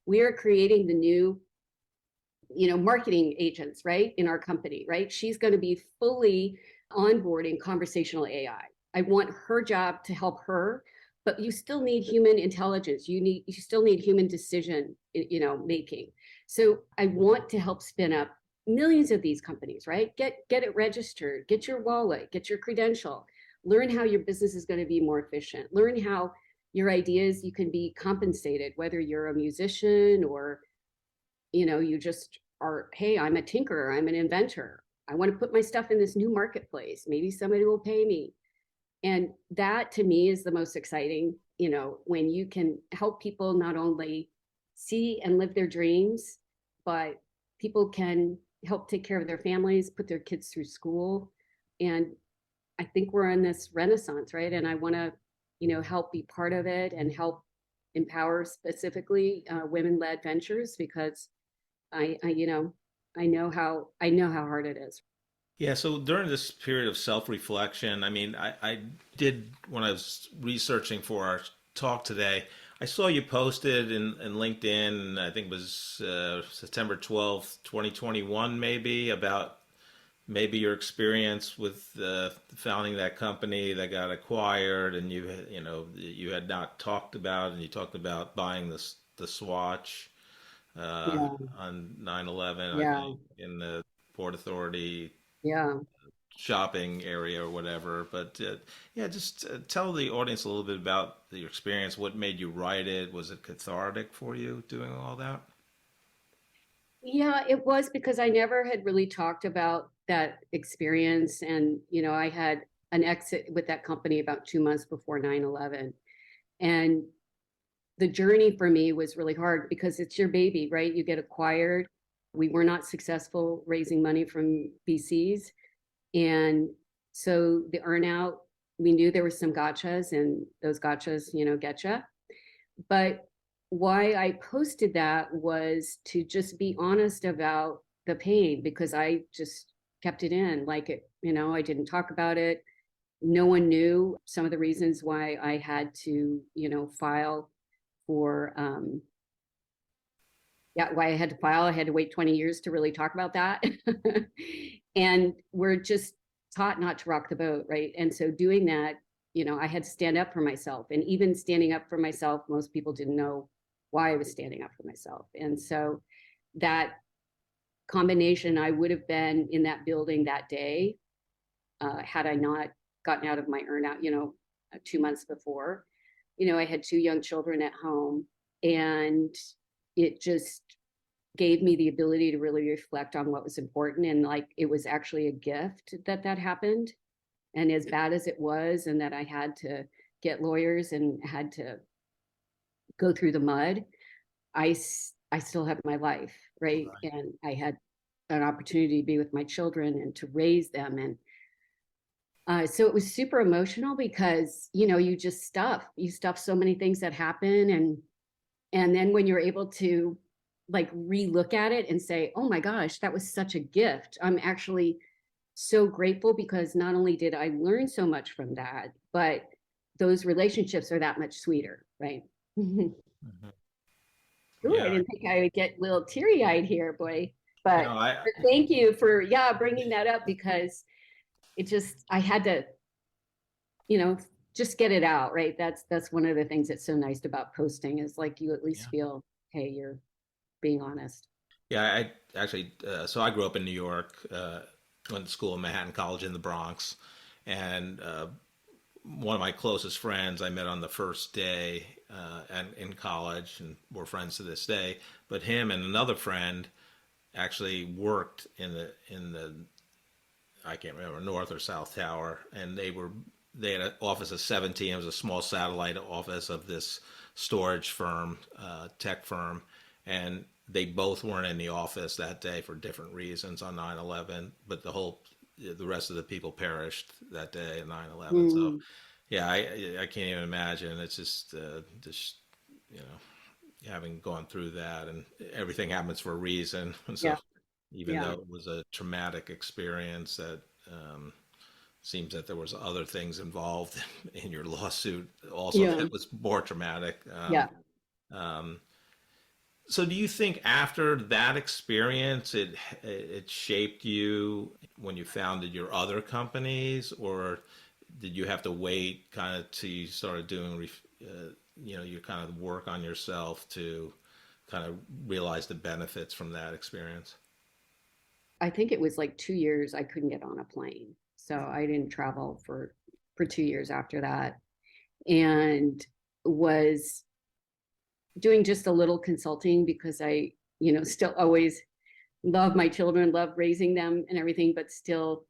We are creating the new, marketing agents, right, in our company, right? She's going to be fully onboarding conversational AI. I want her job to help her, but you still need human intelligence. You still need human decision, making. So I want to help spin up millions of these companies, right? Get it registered, get your wallet, get your credential, learn how your business is going to be more efficient, learn how your ideas, you can be compensated, whether you're a musician or, you just are, hey, I'm a tinkerer, I'm an inventor. I want to put my stuff in this new marketplace. Maybe somebody will pay me. And that to me is the most exciting, when you can help people not only see and live their dreams, but people can help take care of their families, put their kids through school. And I think we're in this renaissance, right? And I want to, help be part of it and help empower specifically women-led ventures because I know how hard it is. Yeah, so during this period of self-reflection, I mean, I did, when I was researching for our talk today, I saw you posted in LinkedIn, I think it was September 12th, 2021, maybe, about maybe your experience with founding that company that got acquired, and you had not talked about, and you talked about buying the Swatch Yeah, on 9/11, I yeah, think, in the Port Authority yeah. shopping area or whatever. But yeah, just tell the audience a little bit about your experience. What made you write it? Was it cathartic for you doing all that? Yeah, it was because I never had really talked about that experience. And, I had an exit with that company about 2 months before 9/11. And the journey for me was really hard because it's your baby, right? You get acquired. We were not successful raising money from VCs. And so the earnout, we knew there were some gotchas and those gotchas, getcha. But why I posted that was to just be honest about the pain because I just kept it in like it, I didn't talk about it. No one knew some of the reasons why I had to, file for, why I had to file. I had to wait 20 years to really talk about that. And we're just taught not to rock the boat, right? And so doing that, I had to stand up for myself. And even standing up for myself, most people didn't know why I was standing up for myself. And so that combination, I would have been in that building that day had I not gotten out of my earnout, 2 months before. I had two young children at home, and it just gave me the ability to really reflect on what was important. And like, it was actually a gift that happened. And as bad as it was, and that I had to get lawyers and had to go through the mud, I still have my life, right? And I had an opportunity to be with my children and to raise them. And so it was super emotional because, you stuff so many things that happen. And then when you're able to like re-look at it and say, oh my gosh, that was such a gift. I'm actually so grateful because not only did I learn so much from that, but those relationships are that much sweeter, right? Ooh, Mhm. I Yeah, didn't think I would get a little teary-eyed here, boy. no, But I thank you for bringing that up because I had to, you know, just get it out, right? That's one of the things that's so nice about posting is like you at least yeah. feel, hey, you're being honest. Yeah, I actually, so I grew up in New York, went to school in Manhattan College in the Bronx, and one of my closest friends I met on the first day and in college, and we're friends to this day. But him and another friend actually worked in the I can't remember, North or South Tower, and they had an office of 17. It was a small satellite office of this storage firm, tech firm, and they both weren't in the office that day for different reasons on 9/11. But the whole the rest of the people perished that day at 9/11. So Mm, yeah, I can't even imagine. It's just you know, having gone through that, and everything happens for a reason. And so yeah, even yeah, though it was a traumatic experience, that seems that there was other things involved in your lawsuit also yeah, that was more traumatic. yeah. Um, so do you think after that experience, it shaped you when you founded your other companies, or did you have to wait kind of till you started doing, your kind of work on yourself to kind of realize the benefits from that experience? I think it was like 2 years I couldn't get on a plane. So I didn't travel for 2 years after that, and was doing just a little consulting because I, still always love my children, love raising them and everything, but still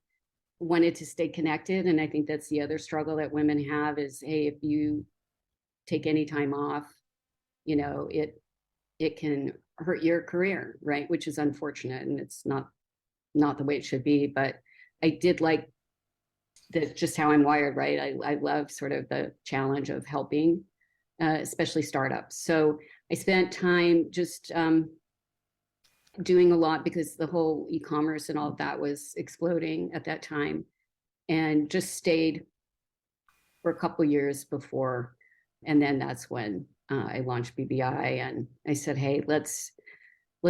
wanted to stay connected. And I think that's the other struggle that women have is, hey, if you take any time off, it can hurt your career, right? Which is unfortunate, and it's not the way it should be. But I did like that, just how I'm wired, right? I love sort of the challenge of helping, especially startups. So I spent time just doing a lot because the whole e-commerce and all of that was exploding at that time, and just stayed for a couple years before. And then that's when I launched BBI, and I said, hey, let's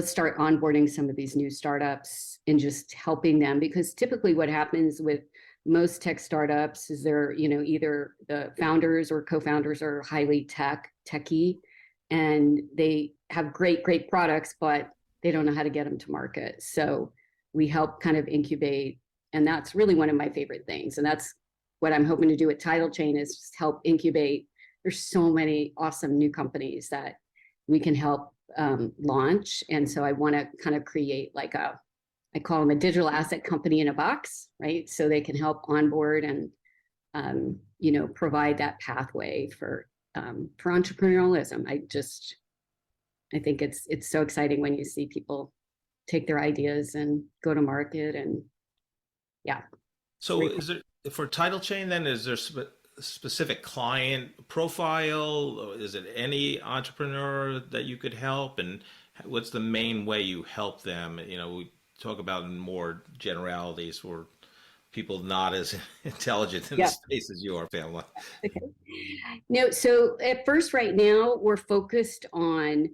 start onboarding some of these new startups and just helping them, because typically what happens with most tech startups is they're, either the founders or co-founders are highly techy, and they have great products, but they don't know how to get them to market. So we help kind of incubate, and that's really one of my favorite things. And that's what I'm hoping to do at TitleChain, is just help incubate. There's so many awesome new companies that we can help launch. And so I want to kind of create like I call them a digital asset company in a box, right? So they can help onboard and, provide that pathway for entrepreneurialism. I think it's so exciting when you see people take their ideas and go to market, and yeah, it's So great. is there, for title chain then, is there specific client profile, or is it any entrepreneur that you could help, and what's the main way you help them? We talk about in more generalities for people not as intelligent in the Yeah. space as you are, Pamela. Okay. No, so at first, right now, we're focused on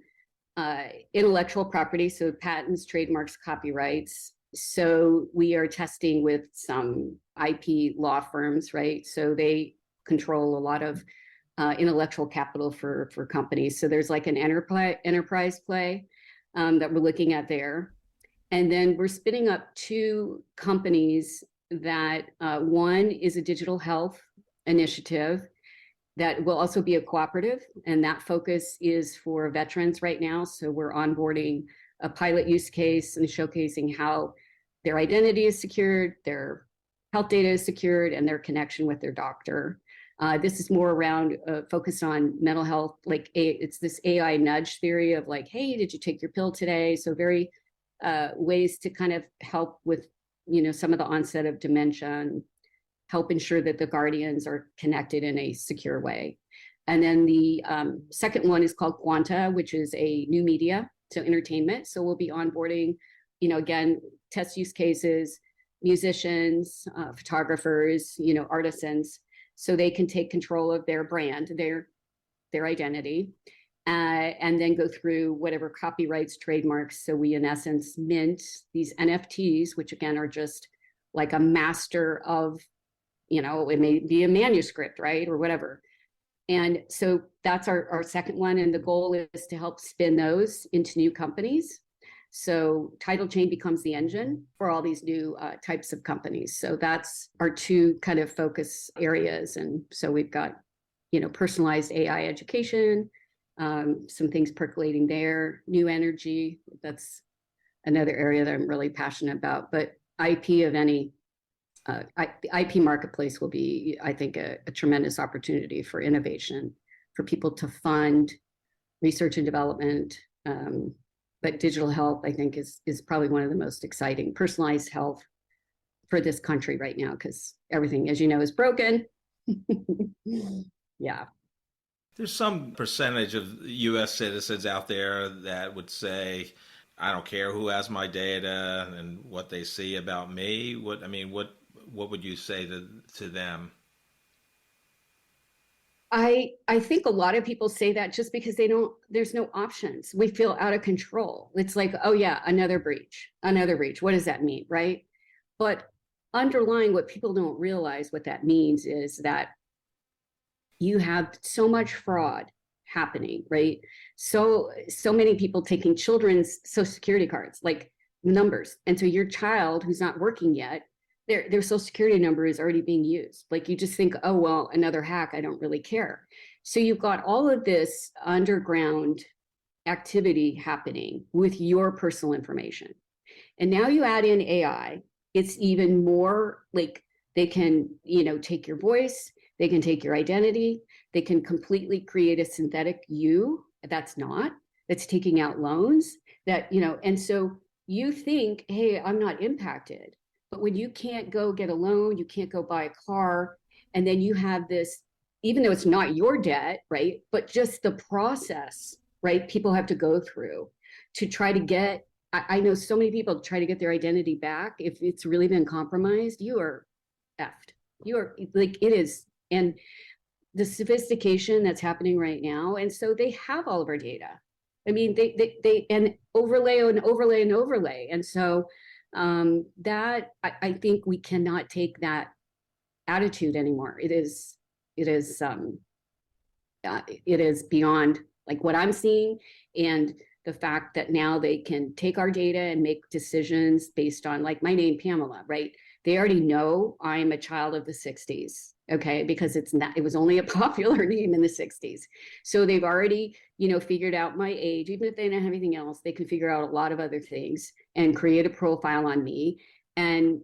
intellectual property, so patents, trademarks, copyrights. So we are testing with some IP law firms, right? So they control a lot of intellectual capital for companies. So there's like an enterprise play that we're looking at there. And then we're spinning up two companies that one is a digital health initiative that will also be a cooperative, and that focus is for veterans right now. So we're onboarding a pilot use case and showcasing how their identity is secured, their health data is secured, and their connection with their doctor. This is more around focused on mental health, it's this AI nudge theory of like, hey, did you take your pill today? So very ways to kind of help with, some of the onset of dementia, and help ensure that the guardians are connected in a secure way. And then the second one is called Quanta, which is a new media, so entertainment. So we'll be onboarding, again, test use cases, musicians, photographers, artisans, so they can take control of their brand, their identity, and then go through whatever copyrights, trademarks. So we, in essence, mint these NFTs, which again are just like a master of, it may be a manuscript, right, or whatever. And so that's our second one. And the goal is to help spin those into new companies. So TitleChain becomes the engine for all these new types of companies. So that's our two kind of focus areas. And so we've got, personalized AI education, some things percolating there, new energy. That's another area that I'm really passionate about. But IP of any the IP marketplace will be, I think, a tremendous opportunity for innovation, for people to fund research and development. But digital health, I think, is probably one of the most exciting. Personalized health for this country right now, because everything, as you know, is broken. Yeah. There's some percentage of U.S. citizens out there that would say, I don't care who has my data and what they see about me. What would you say to them? I think a lot of people say that just because there's no options. We feel out of control. It's like, oh yeah, another breach. What does that mean, right? But underlying what people don't realize what that means is that you have so much fraud happening, right? So many people taking children's social security cards, like numbers. And so your child who's not working yet, their social security number is already being used. Like you just think, oh, well, another hack, I don't really care. So you've got all of this underground activity happening with your personal information. And now you add in AI, it's even more like they can, take your voice, they can take your identity, they can completely create a synthetic you that's taking out loans and so you think, hey, I'm not impacted. But when you can't go get a loan, you can't go buy a car, and then you have this, even though it's not your debt, right? But just the process, right? People have to go through to try to get, I know so many people try to get their identity back. If it's really been compromised, you are effed. You are like, it is. And the sophistication that's happening right now. And so they have all of our data. I mean, they and overlay and overlay and overlay. And so that I think we cannot take that attitude anymore. It is beyond like what I'm seeing, and the fact that now they can take our data and make decisions based on, like, my name, Pamela, right? They already know I'm a child of the 60s, okay, because it was only a popular name in the 60s. So they've already, figured out my age. Even if they don't have anything else, they can figure out a lot of other things and create a profile on me and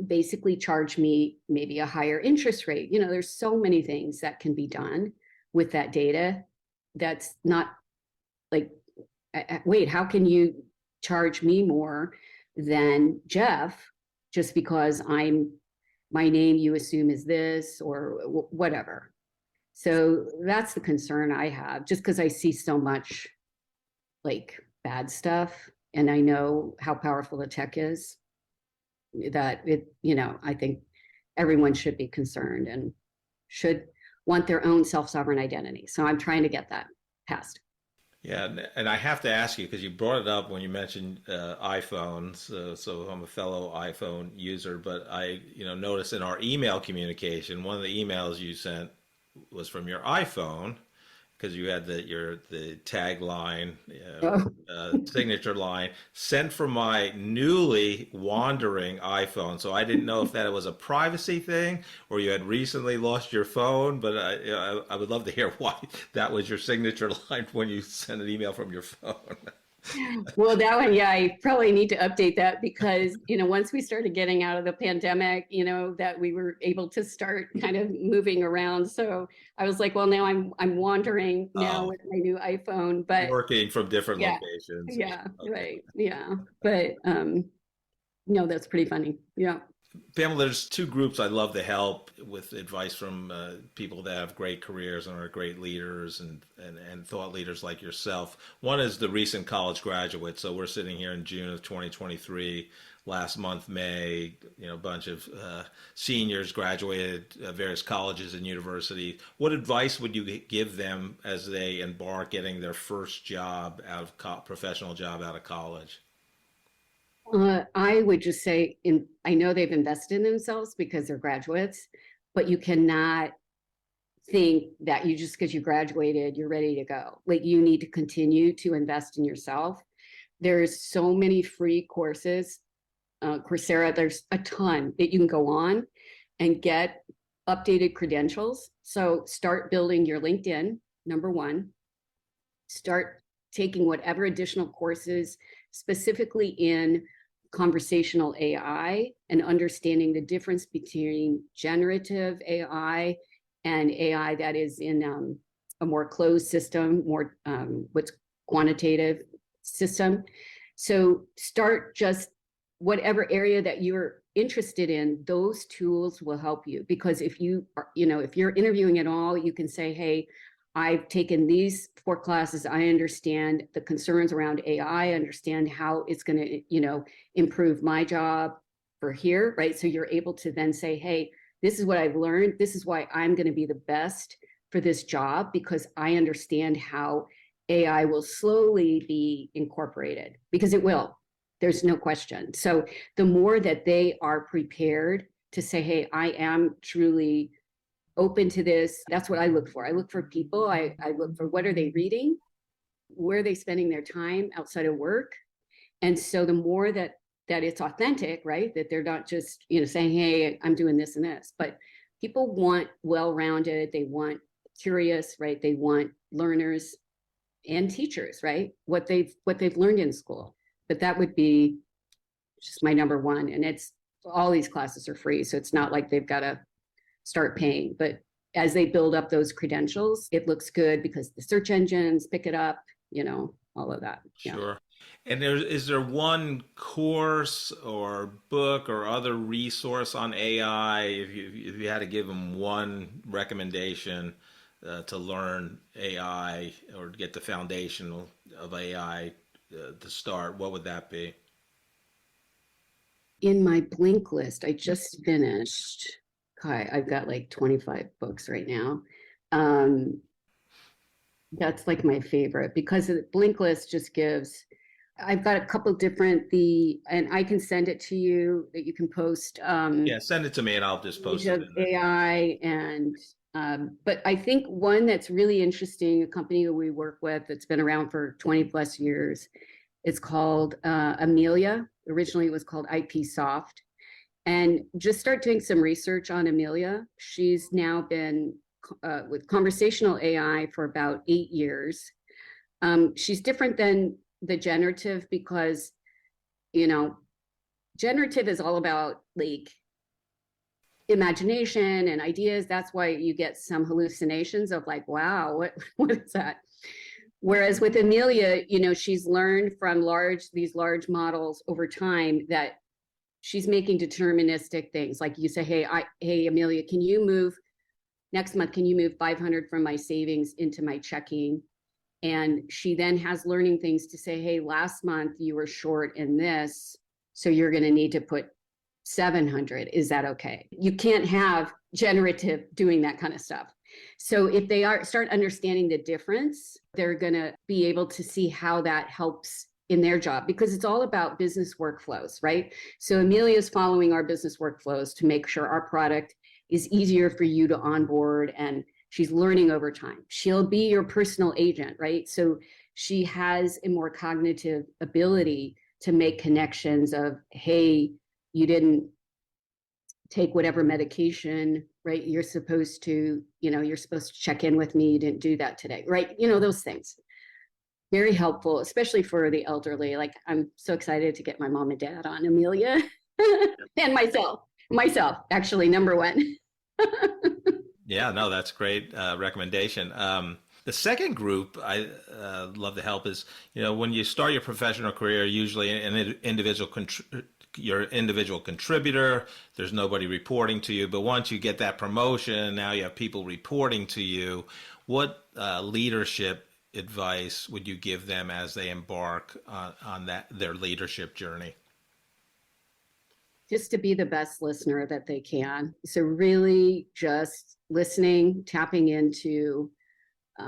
basically charge me maybe a higher interest rate. There's so many things that can be done with that data. That's not like, wait, how can you charge me more than Jeff just because my name you assume is this or whatever. So that's the concern I have, just because I see so much like bad stuff and I know how powerful the tech is, that I think everyone should be concerned and should want their own self-sovereign identity. So I'm trying to get that passed. Yeah, and I have to ask you, because you brought it up when you mentioned iPhones. So I'm a fellow iPhone user, but I, noticed in our email communication, one of the emails you sent was from your iPhone, because you had the tagline, signature line, sent from my newly wandering iPhone. So I didn't know if that was a privacy thing or you had recently lost your phone, but I would love to hear why that was your signature line when you sent an email from your phone. Well, that one, yeah, I probably need to update that because, once we started getting out of the pandemic, that we were able to start kind of moving around. So I was like, well, now I'm wandering now with my new iPhone, but working from different yeah, locations. Yeah, okay. Right. Yeah. But no, that's pretty funny. Yeah. Pamela, there's two groups I'd love to help with advice from people that have great careers and are great leaders and thought leaders like yourself. One is the recent college graduates. So we're sitting here in June of 2023. Last month, May, a bunch of seniors graduated various colleges and universities. What advice would you give them as they embark getting their first job professional job out of college? I would just say, I know they've invested in themselves because they're graduates, but you cannot think that just because you graduated, you're ready to go. Like, you need to continue to invest in yourself. There's so many free courses. Coursera, there's a ton that you can go on and get updated credentials. So start building your LinkedIn, number one. Start taking whatever additional courses, specifically in conversational AI and understanding the difference between generative AI and AI that is in a more closed system, more what's quantitative system. So start just whatever area that you're interested in, those tools will help you. Because if you are, if you're interviewing at all, you can say, hey, I've taken these 4 classes. I understand the concerns around AI. I understand how it's going to, improve my job for here, right? So you're able to then say, hey, this is what I've learned. This is why I'm going to be the best for this job, because I understand how AI will slowly be incorporated, because it will. There's no question. So the more that they are prepared to say, hey, I am truly open to this, that's what I look for. I look for people. I look for, what are they reading? Where are they spending their time outside of work? And so the more that it's authentic, right? That they're not just, saying, hey, I'm doing this and this, but people want well-rounded, they want curious, right? They want learners and teachers, right? What they've learned in school. But that would be just my number one. And it's, all these classes are free. So it's not like they've got to start paying. But as they build up those credentials, it looks good because the search engines pick it up, all of that. Sure. And is there one course or book or other resource on AI, if you had to give them one recommendation to learn AI or get the foundation of AI to start, what would that be? In my Blink list, I just finished, I've got like 25 books right now. That's like my favorite, because the Blink list just gives, I've got a couple different, and I can send it to you, that you can post. Yeah, send it to me and I'll just post it. AI and, but I think one that's really interesting, a company that we work with that's been around for 20 plus years, it's called Amelia. Originally it was called IP Soft. And just start doing some research on Amelia. She's now been with conversational AI for about 8 years. She's different than the generative because, generative is all about like imagination and ideas. That's why you get some hallucinations of like, wow, what is that? Whereas with Amelia, she's learned from these large models over time that she's making deterministic things. Like you say, hey, Amelia, next month, can you move 500 from my savings into my checking? And she then has learning things to say, hey, last month you were short in this, so you're going to need to put 700. Is that okay? You can't have generative doing that kind of stuff. So if they start understanding the difference, they're going to be able to see how that helps in their job, because it's all about business workflows, right? So Amelia is following our business workflows to make sure our product is easier for you to onboard, and she's learning over time. She'll be your personal agent, right? So she has a more cognitive ability to make connections of, hey, you didn't take whatever medication, right? You're supposed to check in with me. You didn't do that today, right? Those things. Very helpful, especially for the elderly. Like, I'm so excited to get my mom and dad on Amelia and myself, actually, number one. Yeah, no, that's great recommendation. The second group I love to help is, when you start your professional career, usually you're an individual contributor. There's nobody reporting to you. But once you get that promotion, now you have people reporting to you. What leadership advice would you give them as they embark on their leadership journey? Just to be the best listener that they can. So really just listening, tapping into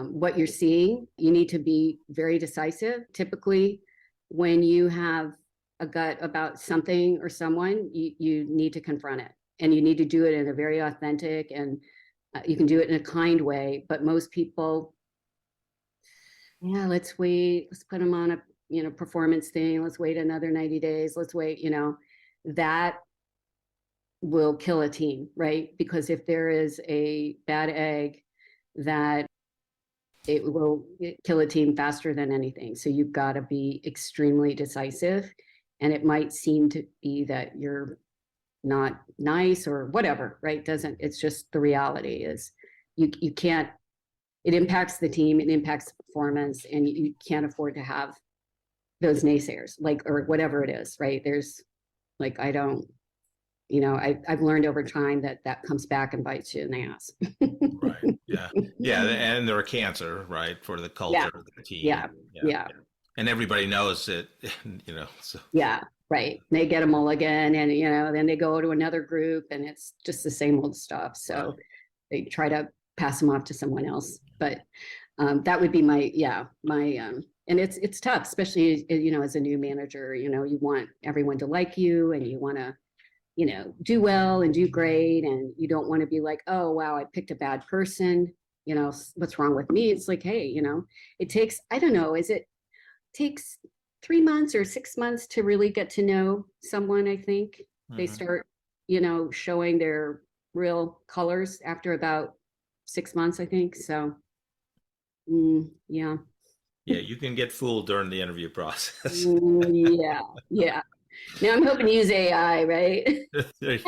what you're seeing. You need to be very decisive. Typically, when you have a gut about something or someone, you need to confront it. And you need to do it in a very authentic, and you can do it in a kind way. But most people, let's wait. Let's put them on a performance thing. Let's wait another 90 days. Let's wait, that will kill a team, right? Because if there is a bad egg, that it will kill a team faster than anything. So you've got to be extremely decisive. And it might seem to be that you're not nice or whatever, right? It's just the reality is you can't, it impacts the team, it impacts the performance, and you can't afford to have those naysayers, or whatever it is, right? There's Like, I don't, I've learned over time that comes back and bites you in the ass. Right. Yeah. Yeah. And they're a cancer, right, for the culture Yeah. of the team. Yeah. Yeah. And everybody knows it, so. Yeah. Right. They get a mulligan, and, then they go to another group, and it's just the same old stuff. So they try to pass them off to someone else. But that would be my, and it's tough, especially, as a new manager. You want everyone to like you, and you want to, do well and do great. And you don't want to be like, oh, wow, I picked a bad person. What's wrong with me? It's like, hey, it takes, I don't know, takes 3 months or 6 months to really get to know someone. I think they start, showing their real colors after about 6 months, I think. So, yeah. Yeah, you can get fooled during the interview process. Yeah. Now I'm hoping to use AI, right? I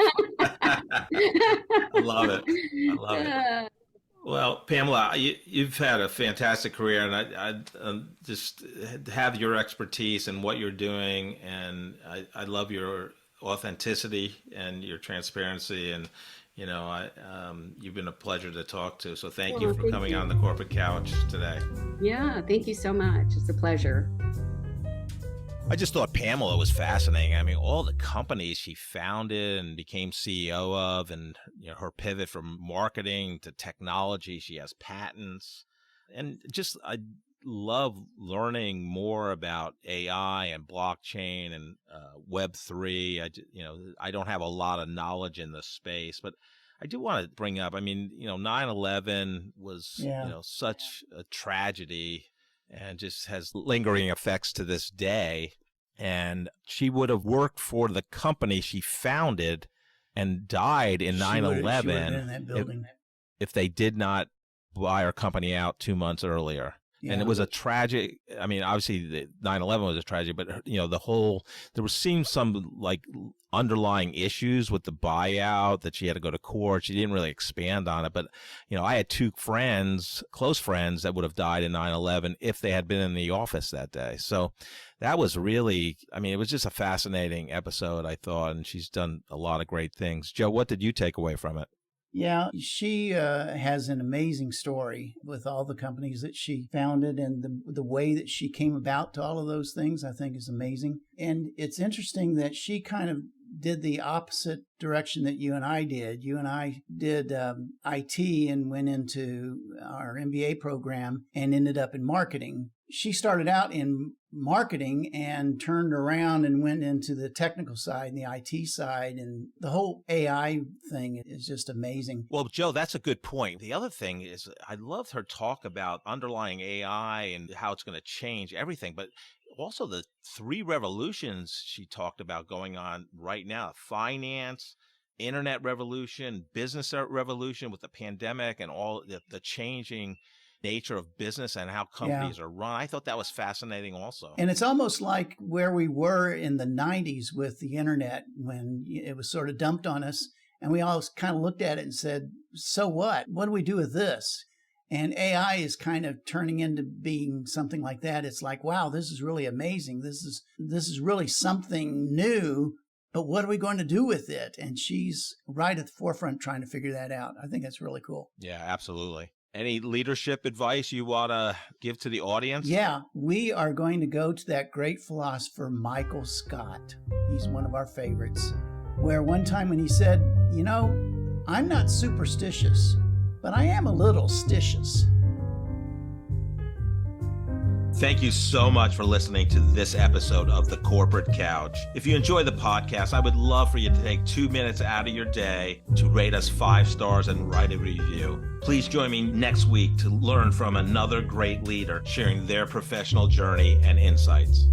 love it. Well, Pamela, you've had a fantastic career, and I just have your expertise and what you're doing, and I love your authenticity and your transparency, and you've been a pleasure to talk to. So thank you for coming on the Corporate Couch today. Yeah, thank you so much. It's a pleasure. I just thought Pamela was fascinating. I mean, all the companies she founded and became CEO of, and her pivot from marketing to technology. She has patents, and just I love learning more about AI and blockchain and Web3. I don't have a lot of knowledge in this space, but I do want to bring up. I mean, 9/11 was such a tragedy, and just has lingering effects to this day. And she would have worked for the company she founded and died in 9/11 if they did not buy her company out 2 months earlier. Yeah. And it was a tragic, I mean, obviously the 9/11 was a tragedy, but there seemed some like underlying issues with the buyout that she had to go to court. She didn't really expand on it, but I had two close friends that would have died in 9/11 if they had been in the office that day. So that was really, I mean, it was just a fascinating episode, I thought, and she's done a lot of great things. Joe, what did you take away from it? Yeah, she has an amazing story with all the companies that she founded, and the way that she came about to all of those things, I think, is amazing. And it's interesting that she kind of did the opposite direction that you and I did. You and I did IT and went into our MBA program and ended up in marketing. She started out in marketing and turned around and went into the technical side and the IT side, and the whole AI thing is just amazing. Well, Joe, that's a good point. The other thing is I loved her talk about underlying AI and how it's going to change everything, but also the 3 revolutions she talked about going on right now: finance, internet revolution, business revolution with the pandemic, and all the changing nature of business and how companies are run. I thought that was fascinating also. And it's almost like where we were in the 90s with the internet, when it was sort of dumped on us, and we all kind of looked at it and said, so what? What do we do with this? And AI is kind of turning into being something like that. It's like, wow, this is really amazing. This is really something new, but what are we going to do with it? And she's right at the forefront trying to figure that out. I think that's really cool. Yeah, absolutely. Any leadership advice you want to give to the audience? Yeah, we are going to go to that great philosopher, Michael Scott. He's one of our favorites. Where one time when he said, I'm not superstitious, but I am a little stitious. Thank you so much for listening to this episode of The Corporate Couch. If you enjoy the podcast, I would love for you to take 2 minutes out of your day to rate us 5 stars and write a review. Please join me next week to learn from another great leader sharing their professional journey and insights.